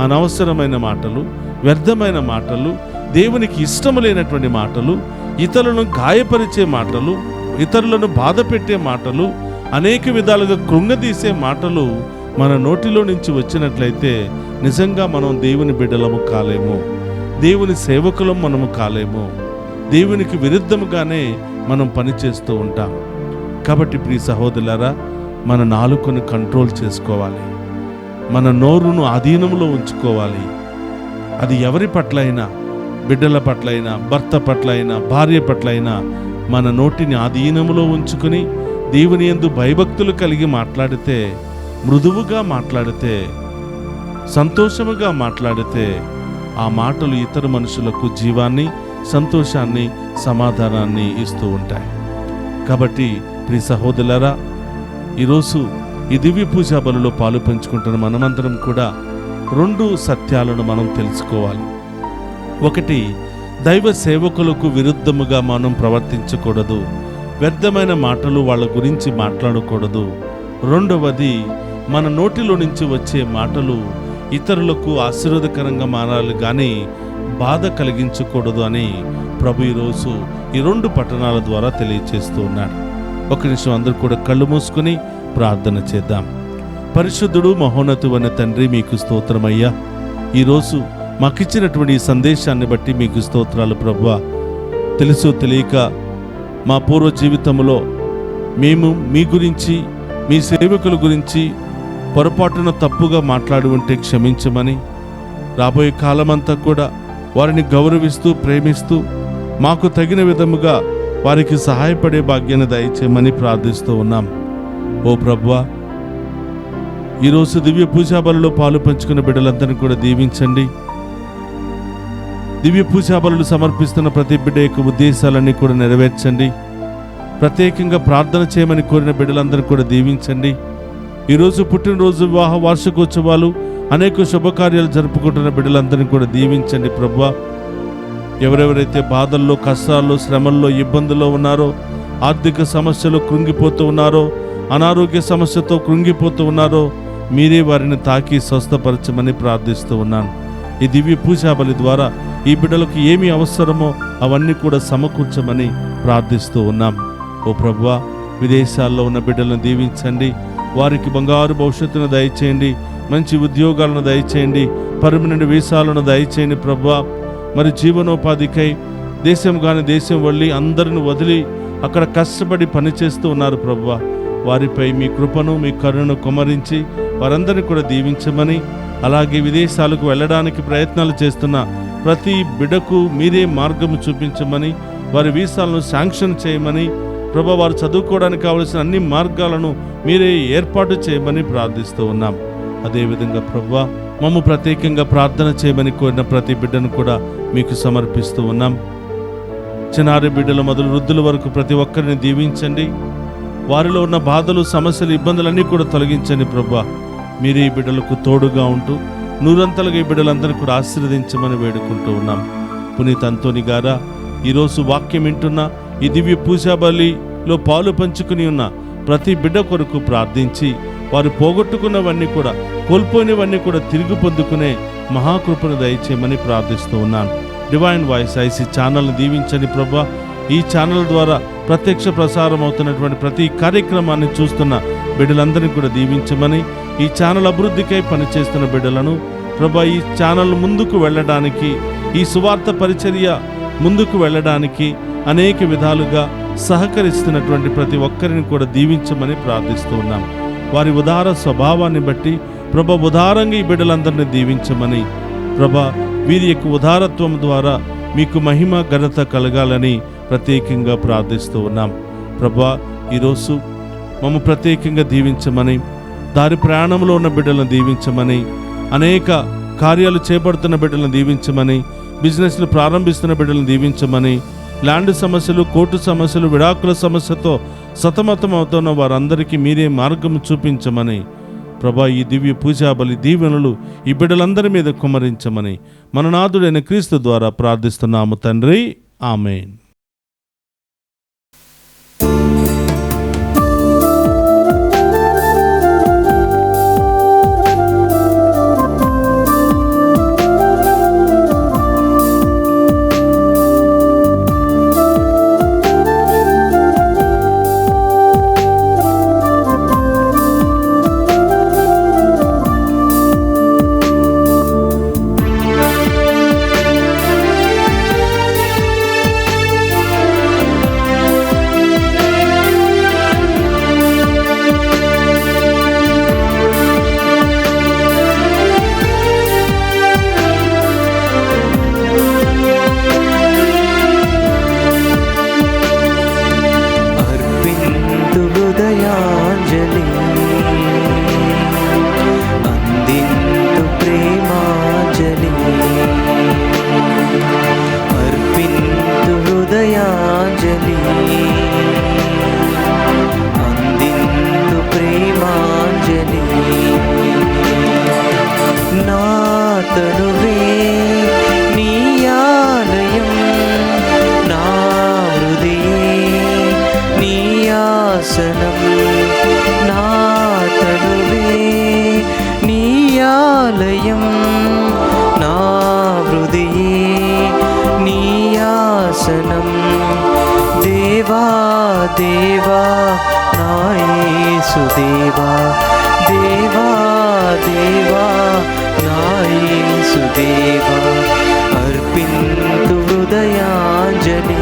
అనవసరమైన మాటలు, వ్యర్థమైన మాటలు, దేవునికి ఇష్టం లేనటువంటి మాటలు, ఇతరులను గాయపరిచే మాటలు, ఇతరులను బాధ పెట్టే మాటలు, అనేక విధాలుగా కృంగదీసే మాటలు మన నోటిలో నుంచి వచ్చినట్లయితే నిజంగా మనం దేవుని బిడ్డలము కాలేము, దేవుని సేవకులం మనము కాలేము. దేవునికి విరుద్ధముగానే మనం పనిచేస్తూ ఉంటాం. కాబట్టి ప్రియ సహోదరులారా, మన నాలుకను కంట్రోల్ చేసుకోవాలి, మన నోరును అధీనంలో ఉంచుకోవాలి. అది ఎవరి పట్లైనా, బిడ్డల పట్లైనా, భర్త పట్లైనా, భార్య పట్లైనా మన నోటిని అధీనంలో ఉంచుకుని దేవుని యందు భయభక్తులు కలిగి మాట్లాడితే, మృదువుగా మాట్లాడితే, సంతోషముగా మాట్లాడితే ఆ మాటలు ఇతర మనుషులకు జీవాన్ని, సంతోషాన్ని, సమాధానాన్ని ఇస్తూ ఉంటాయి. కాబట్టి ప్రియ సహోదరులారా, ఈరోజు ఈ దివ్య పూజా బలిలో పాలు పంచుకుంటున్న మనమందరం కూడా 2 సత్యాలను మనం తెలుసుకోవాలి. ఒకటి, దైవ సేవకులకు విరుద్ధముగా మనం ప్రవర్తించకూడదు, వ్యర్థమైన మాటలు వాళ్ళ గురించి మాట్లాడకూడదు. రెండవది, మన నోటిలో నుంచి వచ్చే మాటలు ఇతరులకు ఆశీర్వాదకరంగా మారాలి కానీ బాధ కలిగించకూడదు అని ప్రభు ఈరోజు ఈ 2 పట్టణాల ద్వారా తెలియచేస్తూ ఉన్నాడు. ఒక నిమిషం అందరూ కూడా కళ్ళు మూసుకుని ప్రార్థన చేద్దాం. పరిశుద్ధుడు, మహోన్నతుడైన తండ్రి, మీకు స్తోత్రమయ్యా. ఈరోజు మాకిచ్చినటువంటి ఈ సందేశాన్ని బట్టి మీకు స్తోత్రాలు ప్రభువా. తెలుసు తెలియక మా పూర్వ జీవితంలో మేము మీ గురించి, మీ సేవకుల గురించి పొరపాటున తప్పుగా మాట్లాడి ఉంటే క్షమించమని, రాబోయే కాలమంతా కూడా వారిని గౌరవిస్తూ, ప్రేమిస్తూ, మాకు తగిన విధముగా వారికి సహాయపడే భాగ్యాన్ని దయచేయమని ప్రార్థిస్తూ ఉన్నాం. ఓ ప్రభువా, ఈరోజు దివ్య పూజా బలిలో పాలు పంచుకున్న బిడ్డలందరినీ కూడా దీవించండి. దివ్య పూజా బలులు సమర్పిస్తున్న ప్రతి బిడ్డ యొక్క ఉద్దేశాలన్నీ కూడా నెరవేర్చండి. ప్రత్యేకంగా ప్రార్థన చేయమని కోరిన బిడ్డలందరినీ కూడా దీవించండి. ఈరోజు పుట్టినరోజు, వివాహ వార్షికోత్సవాలు, అనేక శుభకార్యాలు జరుపుకుంటున్న బిడ్డలందరినీ కూడా దీవించండి ప్రభువా. ఎవరెవరైతే బాధల్లో, కష్టాల్లో, శ్రమల్లో, ఇబ్బందుల్లో ఉన్నారో, ఆర్థిక సమస్యలు కృంగిపోతూ ఉన్నారో, అనారోగ్య సమస్యతో కృంగిపోతూ ఉన్నారో, మీరే వారిని తాకి స్వస్థపరచమని ప్రార్థిస్తూ ఉన్నాను. ఈ దివ్య పూజా బలి ద్వారా ఈ బిడ్డలకు ఏమి అవసరమో అవన్నీ కూడా సమకూర్చమని ప్రార్థిస్తూ ఉన్నాం. ఓ ప్రభువా, విదేశాల్లో ఉన్న బిడ్డలను దీవించండి. వారికి బంగారు భవిష్యత్తును దయచేయండి, మంచి ఉద్యోగాలను దయచేయండి, పర్మనెంట్ వీసాలను దయచేయండి ప్రభువా. మరి జీవనోపాధికై దేశం కాని దేశం వెళ్ళి అందరిని వదిలి అక్కడ కష్టపడి పనిచేస్తూ ఉన్నారు ప్రభువా. వారిపై మీ కృపను, మీ కరుణను కుమ్మరించి వారందరినీ కూడా దీవించమని, అలాగే విదేశాలకు వెళ్ళడానికి ప్రయత్నాలు చేస్తున్న ప్రతి బిడ్డకు మీరే మార్గము చూపించమని, వారి వీసాలను శాంక్షన్ చేయమని ప్రభువా, వారు చదువుకోవడానికి కావలసిన అన్ని మార్గాలను మీరే ఏర్పాటు చేయమని ప్రార్థిస్తూ ఉన్నాం. అదేవిధంగా ప్రభువా, మమ్ము ప్రత్యేకంగా ప్రార్థన చేయమని కోరిన ప్రతి బిడ్డను కూడా మీకు సమర్పిస్తూ ఉన్నాం. చిన్నారి బిడ్డల మొదలు వృద్ధుల వరకు ప్రతి ఒక్కరిని దీవించండి. వారిలో ఉన్న బాధలు, సమస్యలు, ఇబ్బందులన్నీ కూడా తొలగించండి ప్రభువా. మీరే ఈ బిడ్డలకు తోడుగా ఉంటూ నూరంతలుగా ఈ బిడ్డలందరినీ కూడా ఆశీర్వదించమని వేడుకుంటూ ఉన్నాం. పునీత అంతోని గారా, ఈరోజు వాక్యం వింటున్న ఈ దివ్య పూజా బలిలో పాలు పంచుకుని ఉన్న ప్రతి బిడ్డ కొరకు ప్రార్థించి, వారు పోగొట్టుకున్నవన్నీ కూడా, కోల్పోయినవన్నీ కూడా తిరిగి పొందుకునే మహాకృపను దయచేయమని ప్రార్థిస్తూ ఉన్నాను. డివైన్ వాయిస్ ఐసీ ఛానల్ని దీవించండి ప్రభువా. ఈ ఛానల్ ద్వారా ప్రత్యక్ష ప్రసారం అవుతున్నటువంటి ప్రతి కార్యక్రమాన్ని చూస్తున్న బిడ్డలందరినీ కూడా దీవించమని, ఈ ఛానల్ అభివృద్ధికై పనిచేస్తున్న బిడ్డలను ప్రభువా, ఈ ఛానల్ ముందుకు వెళ్ళడానికి, ఈ సువార్త పరిచర్య ముందుకు వెళ్ళడానికి అనేక విధాలుగా సహకరిస్తున్నటువంటి ప్రతి ఒక్కరిని కూడా దీవించమని ప్రార్థిస్తూ ఉన్నాం. వారి ఉదార స్వభావాన్ని బట్టి ప్రభా ఉదారంగా ఈ బిడ్డలందరినీ దీవించమని, ప్రభా వీరి యొక్క ఉదారత్వం ద్వారా మీకు మహిమ ఘనత కలగాలని ప్రత్యేకంగా ప్రార్థిస్తూ ఉన్నాం. ప్రభా ఈరోజు మమ్మ ప్రత్యేకంగా దీవించమని, దారి ప్రయాణంలో ఉన్న బిడ్డలను దీవించమని, అనేక కార్యాలు చేపడుతున్న బిడ్డలను దీవించమని, బిజినెస్లు ప్రారంభిస్తున్న బిడ్డలను దీవించమని, ల్యాండ్ సమస్యలు, కోర్టు సమస్యలు, విడాకుల సమస్యతో సతమతం అవుతున్న వారందరికీ మీరే మార్గం చూపించమని, ప్రభా ఈ దివ్య పూజా బలి దీవెనలు ఈ బిడ్డలందరి మీద కుమ్మరించమని మన నాథుడైన క్రీస్తు ద్వారా ప్రార్థిస్తున్నాము తండ్రి. ఆమేన్. దేవా దేవా నా యేసుదేవా, దేవా దేవా నా యేసుదేవా, అర్పింతు హృదయాంజలి,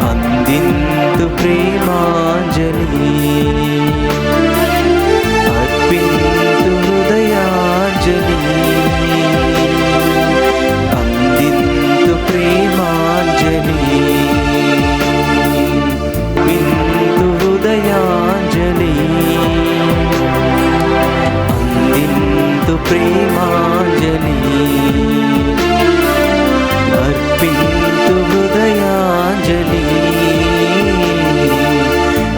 అందింతు ప్రేమాంజలి, అర్పింతు హృదయాంజలి, అందింతు ప్రేమాంజలి, బిందు హృదయాంజలి, అందింతు ప్రేమాంజలి, అర్పింతు హృదయాంజలి,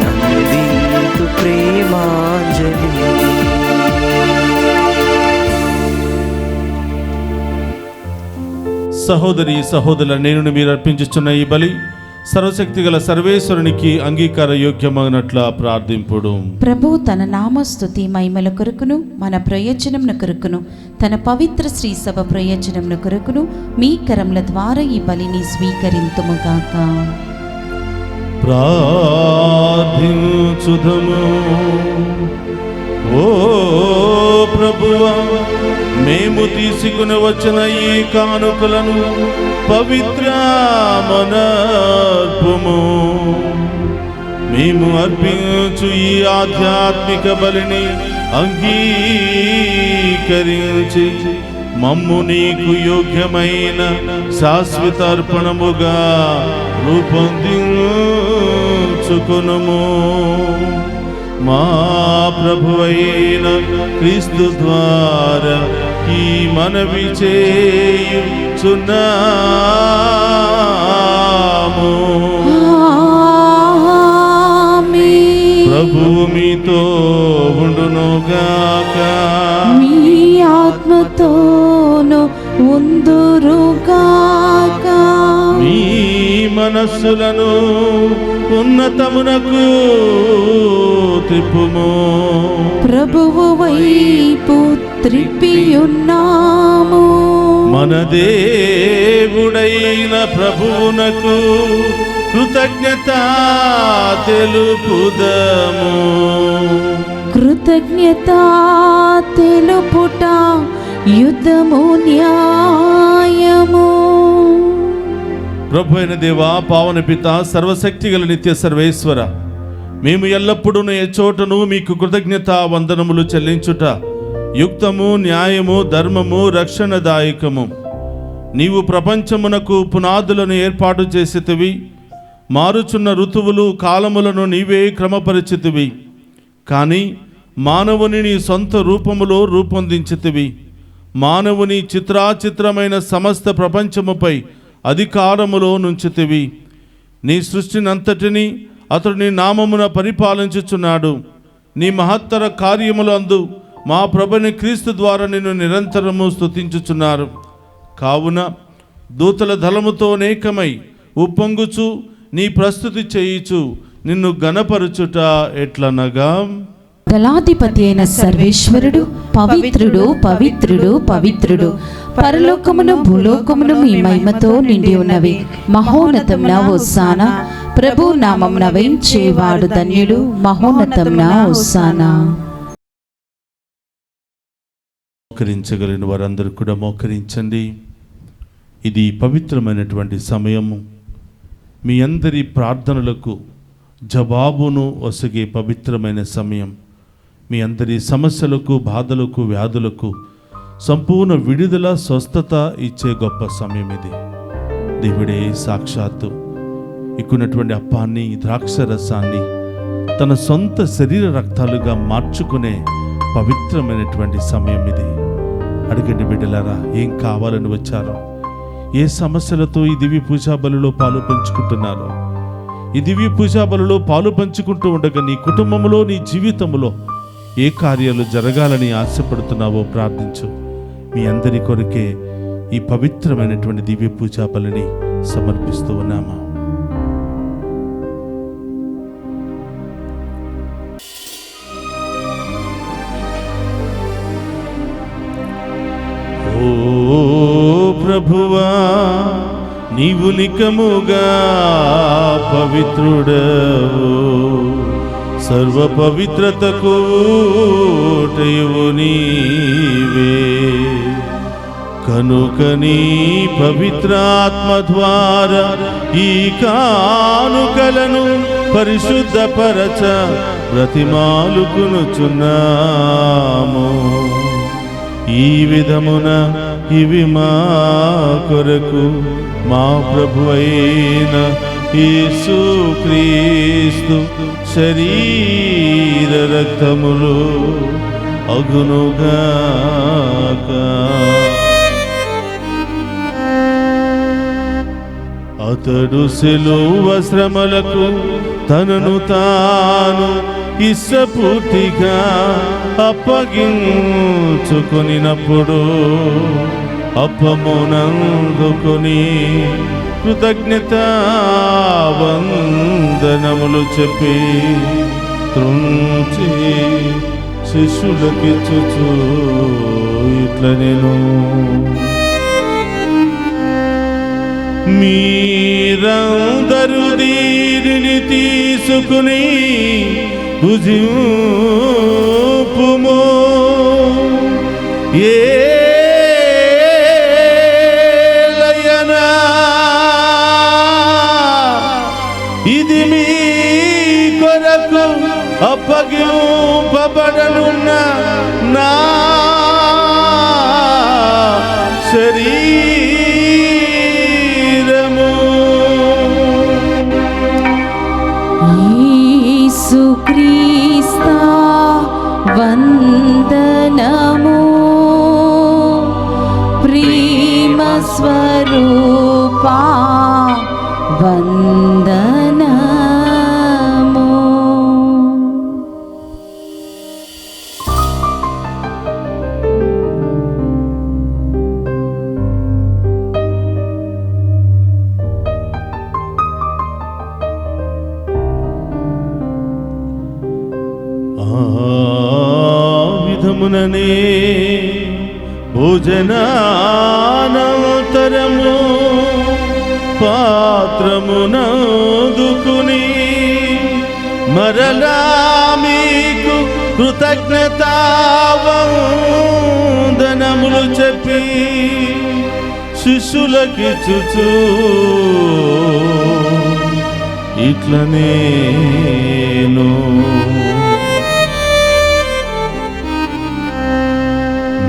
అందింతు ప్రేమాంజలి. సహోదరి సహోదరుల నేను మీరు అర్పించుచున్న ఈ బలి సర్వశక్తి గల సర్వేశ్వరునికి అంగీకార యోగ్యమైనట్ల ప్రార్థింపుడు. ప్రభు తన నామస్తుతి మహిమల కొరకును మన ప్రయోజనమున కొరకును తన పవిత్ర శ్రీ సభ ప్రయోజనమున కొరకును మీ కరముల ద్వారా ఈ బలిని స్వీకరింతుముగాక. ప్రార్థించుదము. ఓ ప్రభువా, మేము తీసుకుని వచ్చిన ఈ కానుకలను పవిత్రమనర్పుము. మేము అర్పించు ఈ ఆధ్యాత్మిక బలిని అంగీకరించి మమ్ము నీకు యోగ్యమైన శాశ్వత అర్పణముగా రూపొందించుకొనుము. మా ప్రభువైన క్రీస్తు ద్వారా ఈ మనవి చేయుచున్నాము. ప్రభువు మీతో ఉండునుగాక, మీ ఆత్మతోను ఉందురుగాక. మీ మనస్సులను ఉన్నతమునకు త్రిప్పుము. ప్రభువు వైపు త్రిప్పియున్నాము. మన దేవుడైన ప్రభువునకు కృతజ్ఞత తెలుపుదము. కృతజ్ఞత తెలుపుట యుద్ధము న్యాయము. ప్రభు అయిన దేవా, పావన పిత, సర్వశక్తిగల నిత్య సర్వేశ్వర, మేము ఎల్లప్పుడూ ఏ చోటను మీకు కృతజ్ఞత వందనములు చెల్లించుట యుక్తము, న్యాయము, ధర్మము, రక్షణదాయకము. నీవు ప్రపంచమునకు పునాదులను ఏర్పాటు చేసితివి. మారుచున్న ఋతువులు, కాలములను నీవే క్రమపరిచితివి. కానీ మానవుని నీ సొంత రూపములో రూపొందించితివి. మానవుని చిత్రాచిత్రమైన సమస్త ప్రపంచముపై అధికారములో నుంచితివి. నీ సృష్టినంతటిని అతడు నీ నామమున పరిపాలించుచున్నాడు. నీ మహత్తర కార్యములందు మా ప్రభుని క్రీస్తు ద్వారా నిన్ను నిరంతరము స్తుతించుచున్నారు. కావున దూతల దళముతో అనేకమై ఉప్పొంగుచు నీ ప్రస్తుతి చేయుచు నిన్ను గణపరుచుట ఎట్లనగా, దళాధిపతి అయిన సర్వేశ్వరుడు పవిత్రుడు, పవిత్రుడు, పవిత్రుడు, పరలోకమును భూలోకమును మీ మహిమతో నిండి ఉన్నవి. మహోన్నతమున హోసానా, ప్రభు నామమున వేంచేవాడు ధన్యుడు. మహోన్నతమున హోసానా. మోకరించగలిగిన వారందరూ కూడా మోకరించండి. ఇది పవిత్రమైనటువంటి సమయము. మీ అందరి ప్రార్థనలకు జవాబును ఒసగే పవిత్రమైన సమయం. మీ అందరి సమస్యలకు, బాధలకు, వ్యాధులకు సంపూర్ణ విడుదల, స్వస్థత ఇచ్చే గొప్ప సమయం ఇది. దేవుడే సాక్షాత్తు ఇక్కున్నటువంటి అప్పాన్ని, ద్రాక్ష రసాన్ని తన సొంత శరీర రక్తాలుగా మార్చుకునే పవిత్రమైనటువంటి సమయం ఇది. అడగండి బిడ్డలారా, ఏం కావాలని వచ్చారో, ఏ సమస్యలతో ఈ దివ్య పూజా బలిలో పాలు పంచుకుంటున్నారో, ఈ దివ్య పూజా బలిలో పాలు పంచుకుంటూ ఉండగా నీ కుటుంబంలో, నీ జీవితంలో ఏ కార్యాలు జరగాలని ఆశపడుతున్నావో ప్రార్థించు. మీ అందరి కొరకే ఈ పవిత్రమైనటువంటి దివ్య పూజా బలిని సమర్పిస్తూ ఉన్నామా. ఓ ప్రభువా, నీవు నికముగా పవిత్రుడవు, సర్వ పవిత్రతకు ఊటయు నీవే. కనుక నీ పవిత్రాత్మ ద్వారా ఈ కానుకలను పరిశుద్ధపరచ బ్రతిమాలుకొనుచున్నాము. ఈ విధమున ఇవి మా కొరకు మా ప్రభువైన యేసుక్రీస్తు శరీర రక్తములు అగునుగాక. అతడు శిలువ శ్రమలకు తనను తాను ఇష్టపూర్తిగా అప్పగించుకొనినప్పుడు అప్పమునందుకొని కృతజ్ఞతా వందనములు చెప్పి త్రుంచి శిష్యులకిచ్చుచు ఇట్ల నేను, మీరందరూ దీనిని తీసుకుని భుజింపుము. ఏలయనా ఇది మీ కొరకు అప్పగింపబడనున్న నా శరీరము. యేసుక్రీస్తా వందనము, ప్రేమ స్వరూపా వందనము. విధముననే భోజనానంతరము పాత్రమునందుకుని మరలా మీకు కృతజ్ఞతా వందనములు చెప్పి శిష్యులకిచ్చుచు ఇట్ల నేను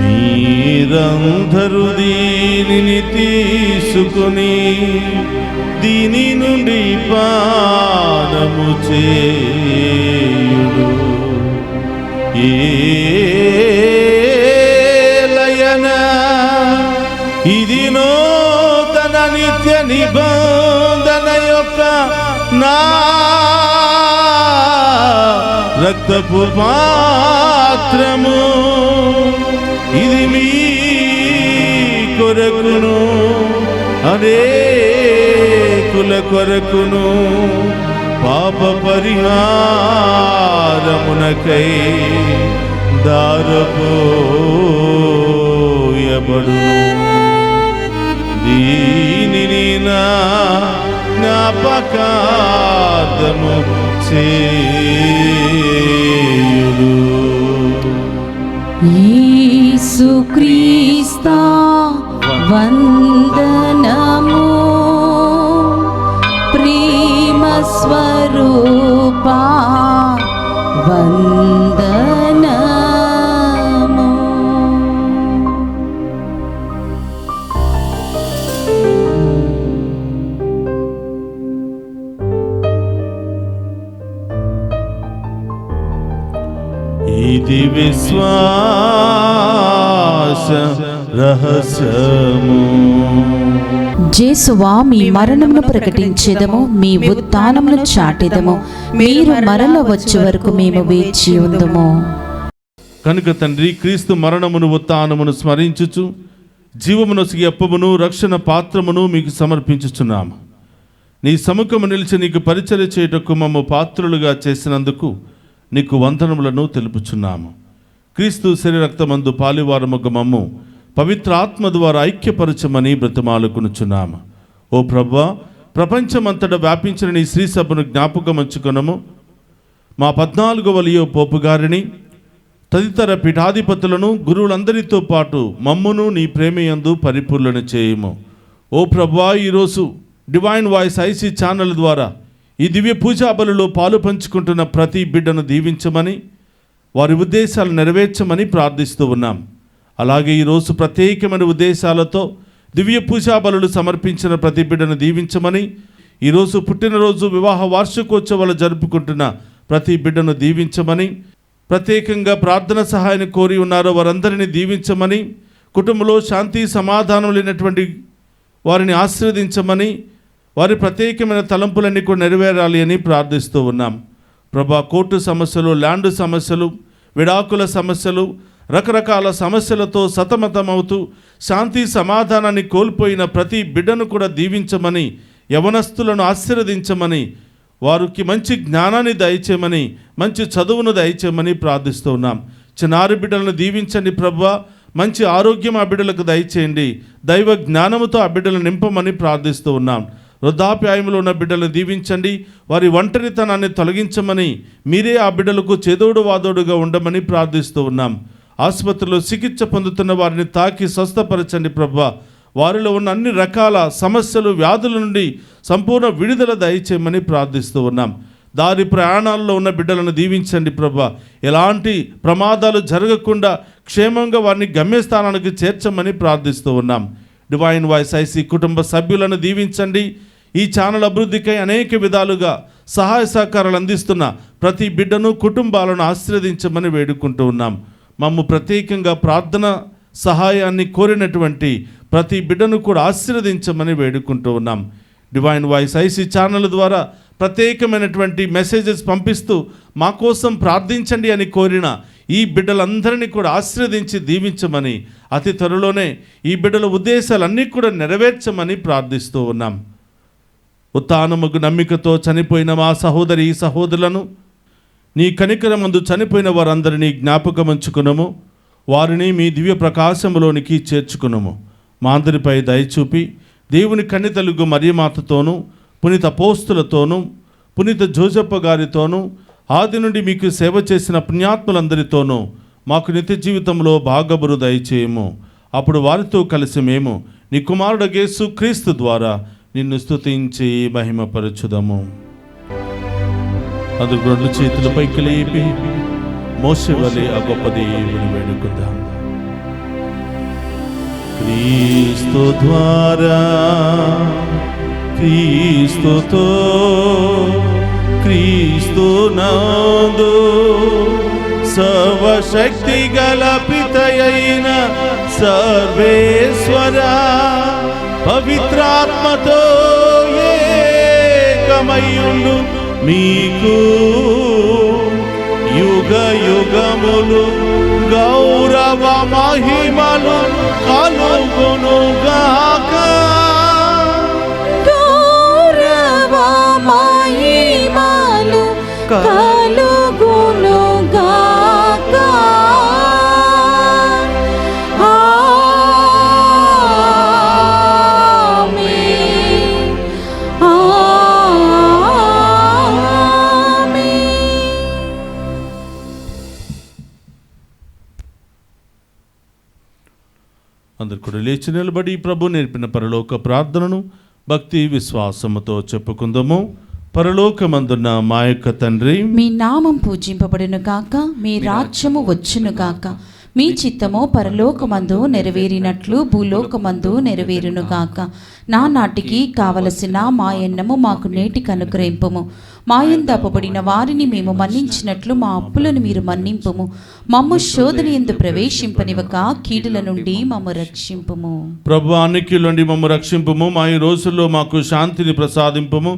మీరందరూ దీనిని తీసుకుని దీని నుండి పానము చేయుడు. ఏలయనా ఇది నూతన నిత్య నిబంధన యొక్క నా రక్తపు పాత్రము. ఇది మీ కొరకును అనేకుల కొరకును పాప పరిహారమునకై దారపోయబడును. దీనిని నా జ్ఞాపకార్థము చేయుడు. యేసుక్రీస్తా వందనము, ప్రేమ స్వరూపా వందనము. ఇది విశ్వాస రహస్యము. జేసువా మీ మరణమును ప్రకటించెదము, మీ ఉత్థానమును చాటెదము. మీరు మరల వచ్చే వరకు మేము వేచి ఉందుము. కనుక తండ్రి, క్రీస్తు మరణమును ఉత్థానమును స్మరించుచు జీవమునొసగి అప్పమును రక్షణ పాత్రమును మీకు సమర్పించుచున్నాము. నీ సముఖము నిలిచి నీకు పరిచర్య చేయుటకు మమ్ము పాత్రులుగా చేసినందుకు నీకు వందనములను తెలుపుచున్నాము. క్రీస్తు శరీరక్తమందు పాలివారముగ మమ్ము పవిత్ర ఆత్మ ద్వారా ఐక్యపరచమని బ్రతిమాలుకొనుచున్నాము. ఓ ప్రభువా, ప్రపంచమంతటా వ్యాపించిన నీ శ్రీ సభను జ్ఞాపకమంచుకొనము. మా 14వ లియో పోపు గారిని, తదితర పీఠాధిపతులను, గురువులందరితో పాటు మమ్మును నీ ప్రేమయందు పరిపూర్ణ చేయము. ఓ ప్రభువా, ఈరోజు డివైన్ వాయిస్ ఐసీ ఛానల్ ద్వారా ఈ దివ్య పూజా బలులో పాలు పంచుకుంటున్న ప్రతి బిడ్డను దీవించమని, వారి ఉద్దేశాలు నెరవేర్చమని ప్రార్థిస్తూ ఉన్నాం. అలాగే ఈరోజు ప్రత్యేకమైన ఉద్దేశాలతో దివ్య పూజా బలులు సమర్పించిన ప్రతి బిడ్డను దీవించమని, ఈరోజు పుట్టినరోజు, వివాహ వార్షికోత్సవాలు జరుపుకుంటున్న ప్రతి బిడ్డను దీవించమని, ప్రత్యేకంగా ప్రార్థన సహాయాన్ని కోరి ఉన్నారో వారందరినీ దీవించమని, కుటుంబంలో శాంతి సమాధానం లేనటువంటి వారిని ఆశీర్వదించమని, వారి ప్రత్యేకమైన తలంపులన్నీ కూడా నెరవేరాలి అని ప్రార్థిస్తూ ఉన్నాం. ప్రభా, కోర్టు సమస్యలు, ల్యాండ్ సమస్యలు, విడాకుల సమస్యలు, రకరకాల సమస్యలతో సతమతమవుతూ శాంతి సమాధానాన్ని కోల్పోయిన ప్రతి బిడ్డను కూడా దీవించమని, యవనస్తులను ఆశీర్వదించమని, వారికి మంచి జ్ఞానాన్ని దయచేయమని, మంచి చదువును దయచేయమని ప్రార్థిస్తూ ఉన్నాం. చిన్నారి బిడ్డలను దీవించండి ప్రభువా. మంచి ఆరోగ్యం ఆ బిడ్డలకు దయచేయండి. దైవ జ్ఞానముతో ఆ బిడ్డలను నింపమని ప్రార్థిస్తూ ఉన్నాం. వృద్ధాప్యాయంలో ఉన్న బిడ్డలను దీవించండి. వారి ఒంటరితనాన్ని తొలగించమని, మీరే ఆ బిడ్డలకు చేదోడు వాదోడుగా ఉండమని ప్రార్థిస్తూ ఉన్నాం. ఆసుపత్రిలో చికిత్స పొందుతున్న వారిని తాకి స్వస్థపరచండి ప్రభువా. వారిలో ఉన్న అన్ని రకాల సమస్యలు, వ్యాధుల నుండి సంపూర్ణ విడుదల దయచేయమని ప్రార్థిస్తూ ఉన్నాం. దారి ప్రయాణాల్లో ఉన్న బిడ్డలను దీవించండి ప్రభువా. ఎలాంటి ప్రమాదాలు జరగకుండా క్షేమంగా వారిని గమ్యస్థానానికి చేర్చమని ప్రార్థిస్తూ ఉన్నాం. డివైన్ వాయిస్ ఐసీ కుటుంబ సభ్యులను దీవించండి. ఈ ఛానల్ అభివృద్ధికై అనేక విధాలుగా సహాయ సహకారాలు అందిస్తున్న ప్రతి బిడ్డను, కుటుంబాలను ఆశీర్వదించమని వేడుకుంటూ ఉన్నాం. మమ్ము ప్రత్యేకంగా ప్రార్థన సహాయాన్ని కోరినటువంటి ప్రతి బిడ్డను కూడా ఆశీర్వదించమని వేడుకుంటూ ఉన్నాం. డివైన్ వాయిస్ ఐసీ ఛానల్ ద్వారా ప్రత్యేకమైనటువంటి మెసేజెస్ పంపిస్తూ మా కోసం ప్రార్థించండి అని కోరిన ఈ బిడ్డలందరినీ కూడా ఆశీర్వదించి దీవించమని, అతి త్వరలోనే ఈ బిడ్డల ఉద్దేశాలన్నీ కూడా నెరవేర్చమని ప్రార్థిస్తూ ఉన్నాం. ఉత్థానముకు నమ్మికతో చనిపోయిన మా సహోదరి సహోదరులను, నీ కనికరమందు చనిపోయిన వారందరినీ జ్ఞాపకమంచుకునము. వారిని మీ దివ్య ప్రకాశములోనికి చేర్చుకునము. మా అందరిపై దయచూపి దేవుని కన్యతలుగు మరియమాతతోనూ, పునీత అపోస్తులతోనూ, పునీత జోజప్ప గారితోనూ, ఆది నుండి మీకు సేవ చేసిన పుణ్యాత్ములందరితోనూ మాకు నిత్య జీవితంలో భాగబురు దయచేయము. అప్పుడు వారితో కలిసి మేము నీ కుమారుడు యేసు క్రీస్తు ద్వారా నిన్ను స్తుతించి మహిమపరచుదము. అందరూ రెండు చేతుల పైకి లేపి మోసే వలె ఆ గొప్ప దేవుని వేడుకుందాం. క్రీస్తు ద్వారా, క్రీస్తుతో, క్రీస్తు నందు సర్వశక్తి గల పితయైన సర్వేశ్వర పవిత్రాత్మతో ఏకమయ్యుండు మీకు యుగ యుగములు గౌరవ మహిమలు కలుగునుగాక. గౌరవ మహిమలు కలుగునుగాక. ఆమేన్. ఆమేన్. అందరు కూడా లేచి నిలబడి ప్రభు నేర్పిన పరలోక ప్రార్థనను భక్తి విశ్వాసముతో చెప్పుకుందాము. పరలోకమందున్న మా యొక్క తండ్రి, మీ నామం పూజింపబడును గాక, మీ రాజ్యము వచ్చును గాక, మీ చిత్తము పరలోకమందు నెరవేరినట్లు భూలోకమందు నెరవేరును గాక. నానాటికి కావలసిన మా ఎన్నము మాకు నేటికి అనుగ్రహింపుము. మా యందు అప్పబడిన వారిని మేము మన్నించినట్లు మా అప్పులను మీరు మన్నింపుము. మమ్ము శోధన యందు ప్రవేశింపనివ్వక కీడుల నుండి మమ్ము రక్షింపుము. ప్రభు అన్నికీల నుండి మమ్ము రక్షింపుము. మా ఈ రోజుల్లో మాకు శాంతిని ప్రసాదింపుము.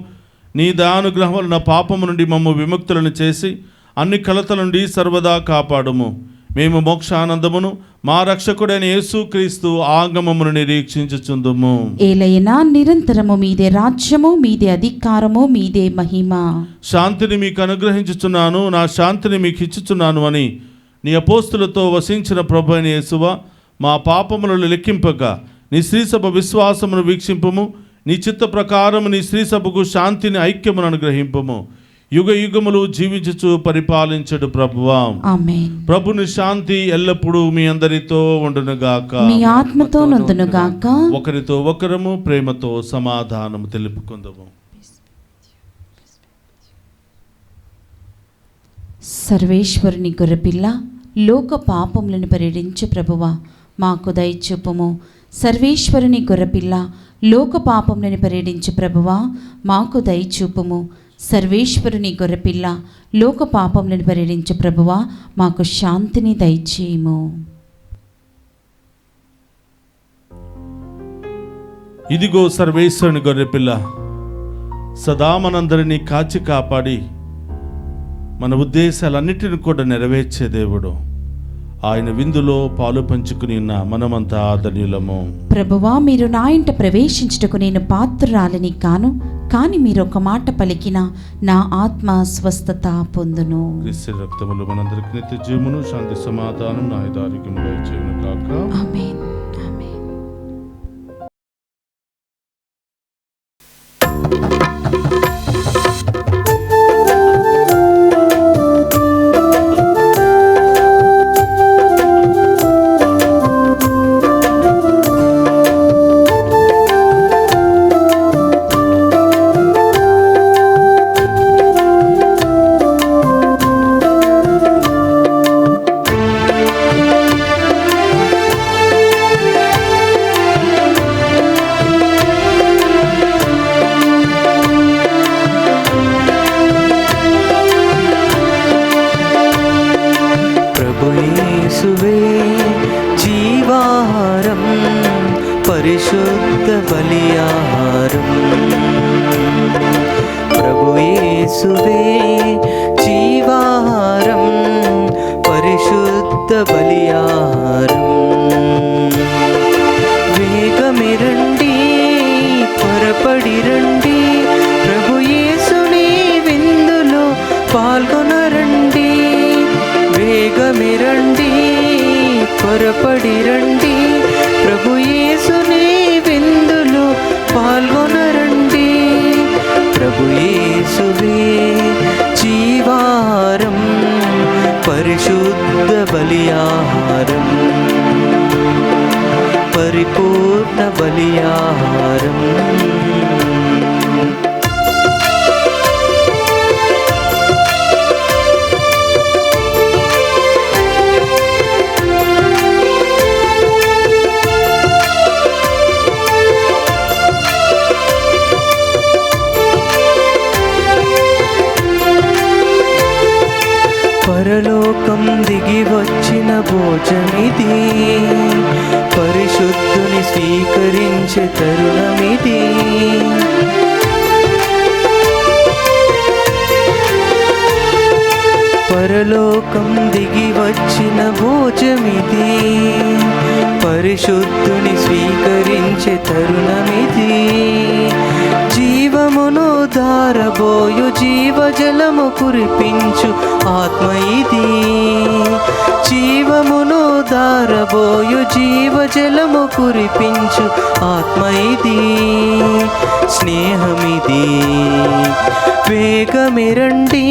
నీ దయానుగ్రహం వలన పాపము నుండి మమ్ము విముక్తులను చేసి అన్ని కలతల నుండి సర్వదా కాపాడుము. మేము మోక్షానందమును మా రక్షకుడైన యేసుక్రీస్తు ఆగమమును నిరీక్షించుచుందుము. ఏలైనా నిరంతరము మీదే రాజ్యము, మీదే అధికారము, మీదే మహిమ. శాంతిని మీకు అనుగ్రహించుచున్నాను, నా శాంతిని మీకు ఇచ్చుచున్నాను అని నీ అపోస్తులతో వసించిన ప్రభు అయిన యేసువా, మా పాపములను లెక్కింపక నీ శ్రీసభ విశ్వాసమును వీక్షింపుము. నీ చిత్త ప్రకారము నీ శ్రీసభకు శాంతిని ఐక్యమును అనుగ్రహింపుము. యుగ యుగములు జీవించుచు పరిపాలించడు ప్రభువా. ఆమేన్. ప్రభుని శాంతి ఎల్లప్పుడూ మీ అందరితో ఉండునుగాక. మీ ఆత్మతో నందునుగాక. ఒకరితో ఒకరము ప్రేమతో సమాధానము తెలుపుకుందాము. సర్వేశ్వరుని గొర్రెపిల్ల, లోక పాపములను పరిహరించు ప్రభువా, మాకు దయచూపుము. సర్వేశ్వరుని గొర్రెపిల్ల, లోక పాపములను పరిహరించు ప్రభువా, మాకు దయచూపుము. సర్వేశ్వరుని గొర్రెపిల్ల, లోక పాపములను పరిహరించు ప్రభువా, మాకు శాంతిని దయచేయము. ఇదిగో సర్వేశ్వరుని గొర్రెపిల్ల, సదా మనందరినీ కాచి కాపాడి మన ఉద్దేశాలన్నిటిని కూడా నెరవేర్చే దేవుడు. ఆయన విందులో పాలు పంచుకుని ఉన్న మనమంతా ధన్యులము. ప్రభువా, మీరు నా ఇంట ప్రవేశించుటకు నేను పాత్రురాలని కాను, కానీ మీరు ఒక మాట పలికిన నా ఆత్మ స్వస్థత పొందును. క్రీస్తు రక్తములు మనందరికి నిత్య జీవమును, శాంతి సమాధానం, ఆయుధారోగ్యము దయచేయును గాక. ఆమేన్. ఆమేన్. యేసువే జీవాహారం పరిశుద్ధ బలియాహారం. ప్రభు యేసువే జీవాహారం పరిశుద్ధ బలియాహారం. వేగమిరండి త్వరపడి రండి, ప్రభు యేసుని విందులో పాల్గొనరండి. వేగమిరండి త్వరపడి రండి, ప్రభు యేసుని విందులో పాల్గొనరండి. ప్రభు యేసువే జీవాహారం పరిశుద్ధ బలియాహారం. పరిపూర్ణ బలియాహారం. పరలోకం దిగి వచ్చిన భోజమిది, పరిశుద్ధుని స్వీకరించే తరుణమిది. పరలోకం దిగి వచ్చిన భోజమిది, పరిశుద్ధుని స్వీకరించే తరుణమిది. జీవమును ధారబోయు జీవజలము కురిపించు ఆత్మ ఇది. జీవమును ధారబోయు జీవజలము కురిపించు ఆత్మ ఇది. స్నేహమిది, వేగమిరండి,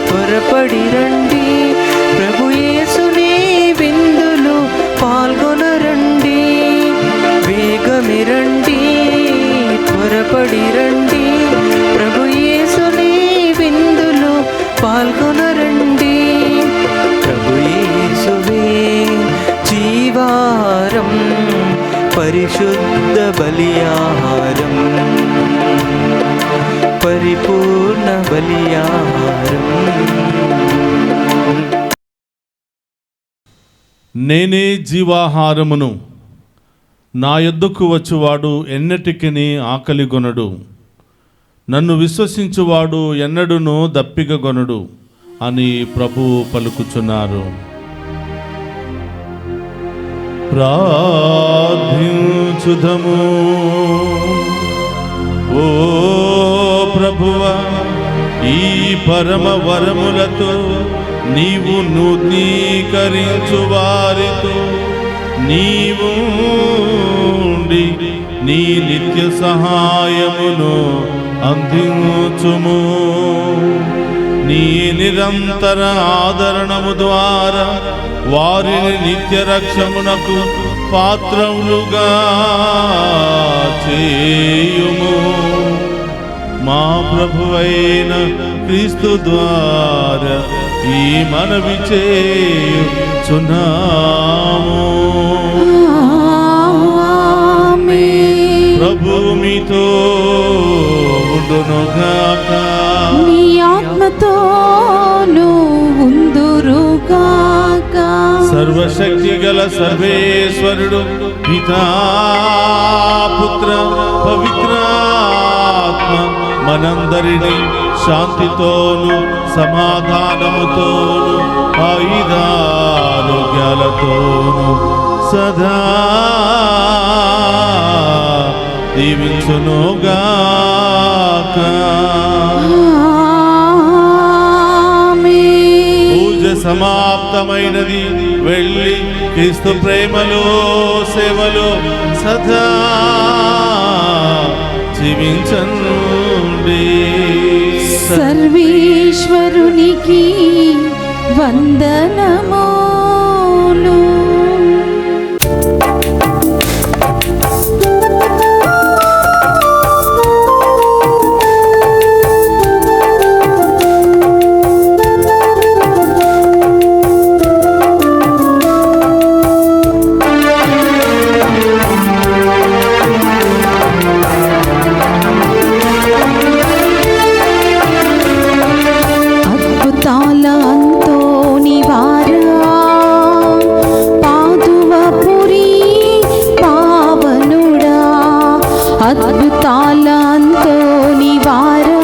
త్వరపడి రండి, ప్రభు యేసుని విందులు పాల్గొనరండి. వేగమిరండి, త్వరపడి రండి, ప్రభు యేసుని విందులు పాల్గొనరండి. ప్రభు యేసువే జీవాహారం, పరిశుద్ధ బలియాహారం, పరిపూర్ణ బలియాహారం. నేనే జీవాహారమును, నా యొద్దకు వచ్చువాడు ఎన్నటికిని ఆకలిగొనడు, నన్ను విశ్వసించువాడు ఎన్నడును దప్పికగొనడు అని ప్రభువు పలుకుచున్నారు. ప్రార్థించుదము. ఓ ప్రభువా, ఈ పరమ వరములతో నీవు నూతనీకరించు వారితో నీవు ఉండి నీ నిత్య సహాయమును అందించుము. నీ నిరంతర ఆదరణము ద్వారా వారిని నిత్య రక్షమునకు పాత్రములుగా చేయుము. మా ప్రభువైన క్రీస్తు ద్వారా ఈ మనవి చేయుచున్నాము. ప్రభు మీతో ఉండునుగాక, నీ ఆత్మతోను ఉందురుగాక. సర్వశక్తి గల సర్వేశ్వరుడు పితా పుత్ర పవిత్రాత్మ మనందరినీ శాంతితోను సమాధానముతోను ఆయుధారోగ్యాలతోను సదా దీవించునుగాక. పూజ సమాప్తమైనది. వెళ్ళి క్రీస్తు ప్రేమలో సేవలో సదా జీవించండి. సర్వేశ్వరునికి వందనములు. అద్భుతాల అంతోని వారా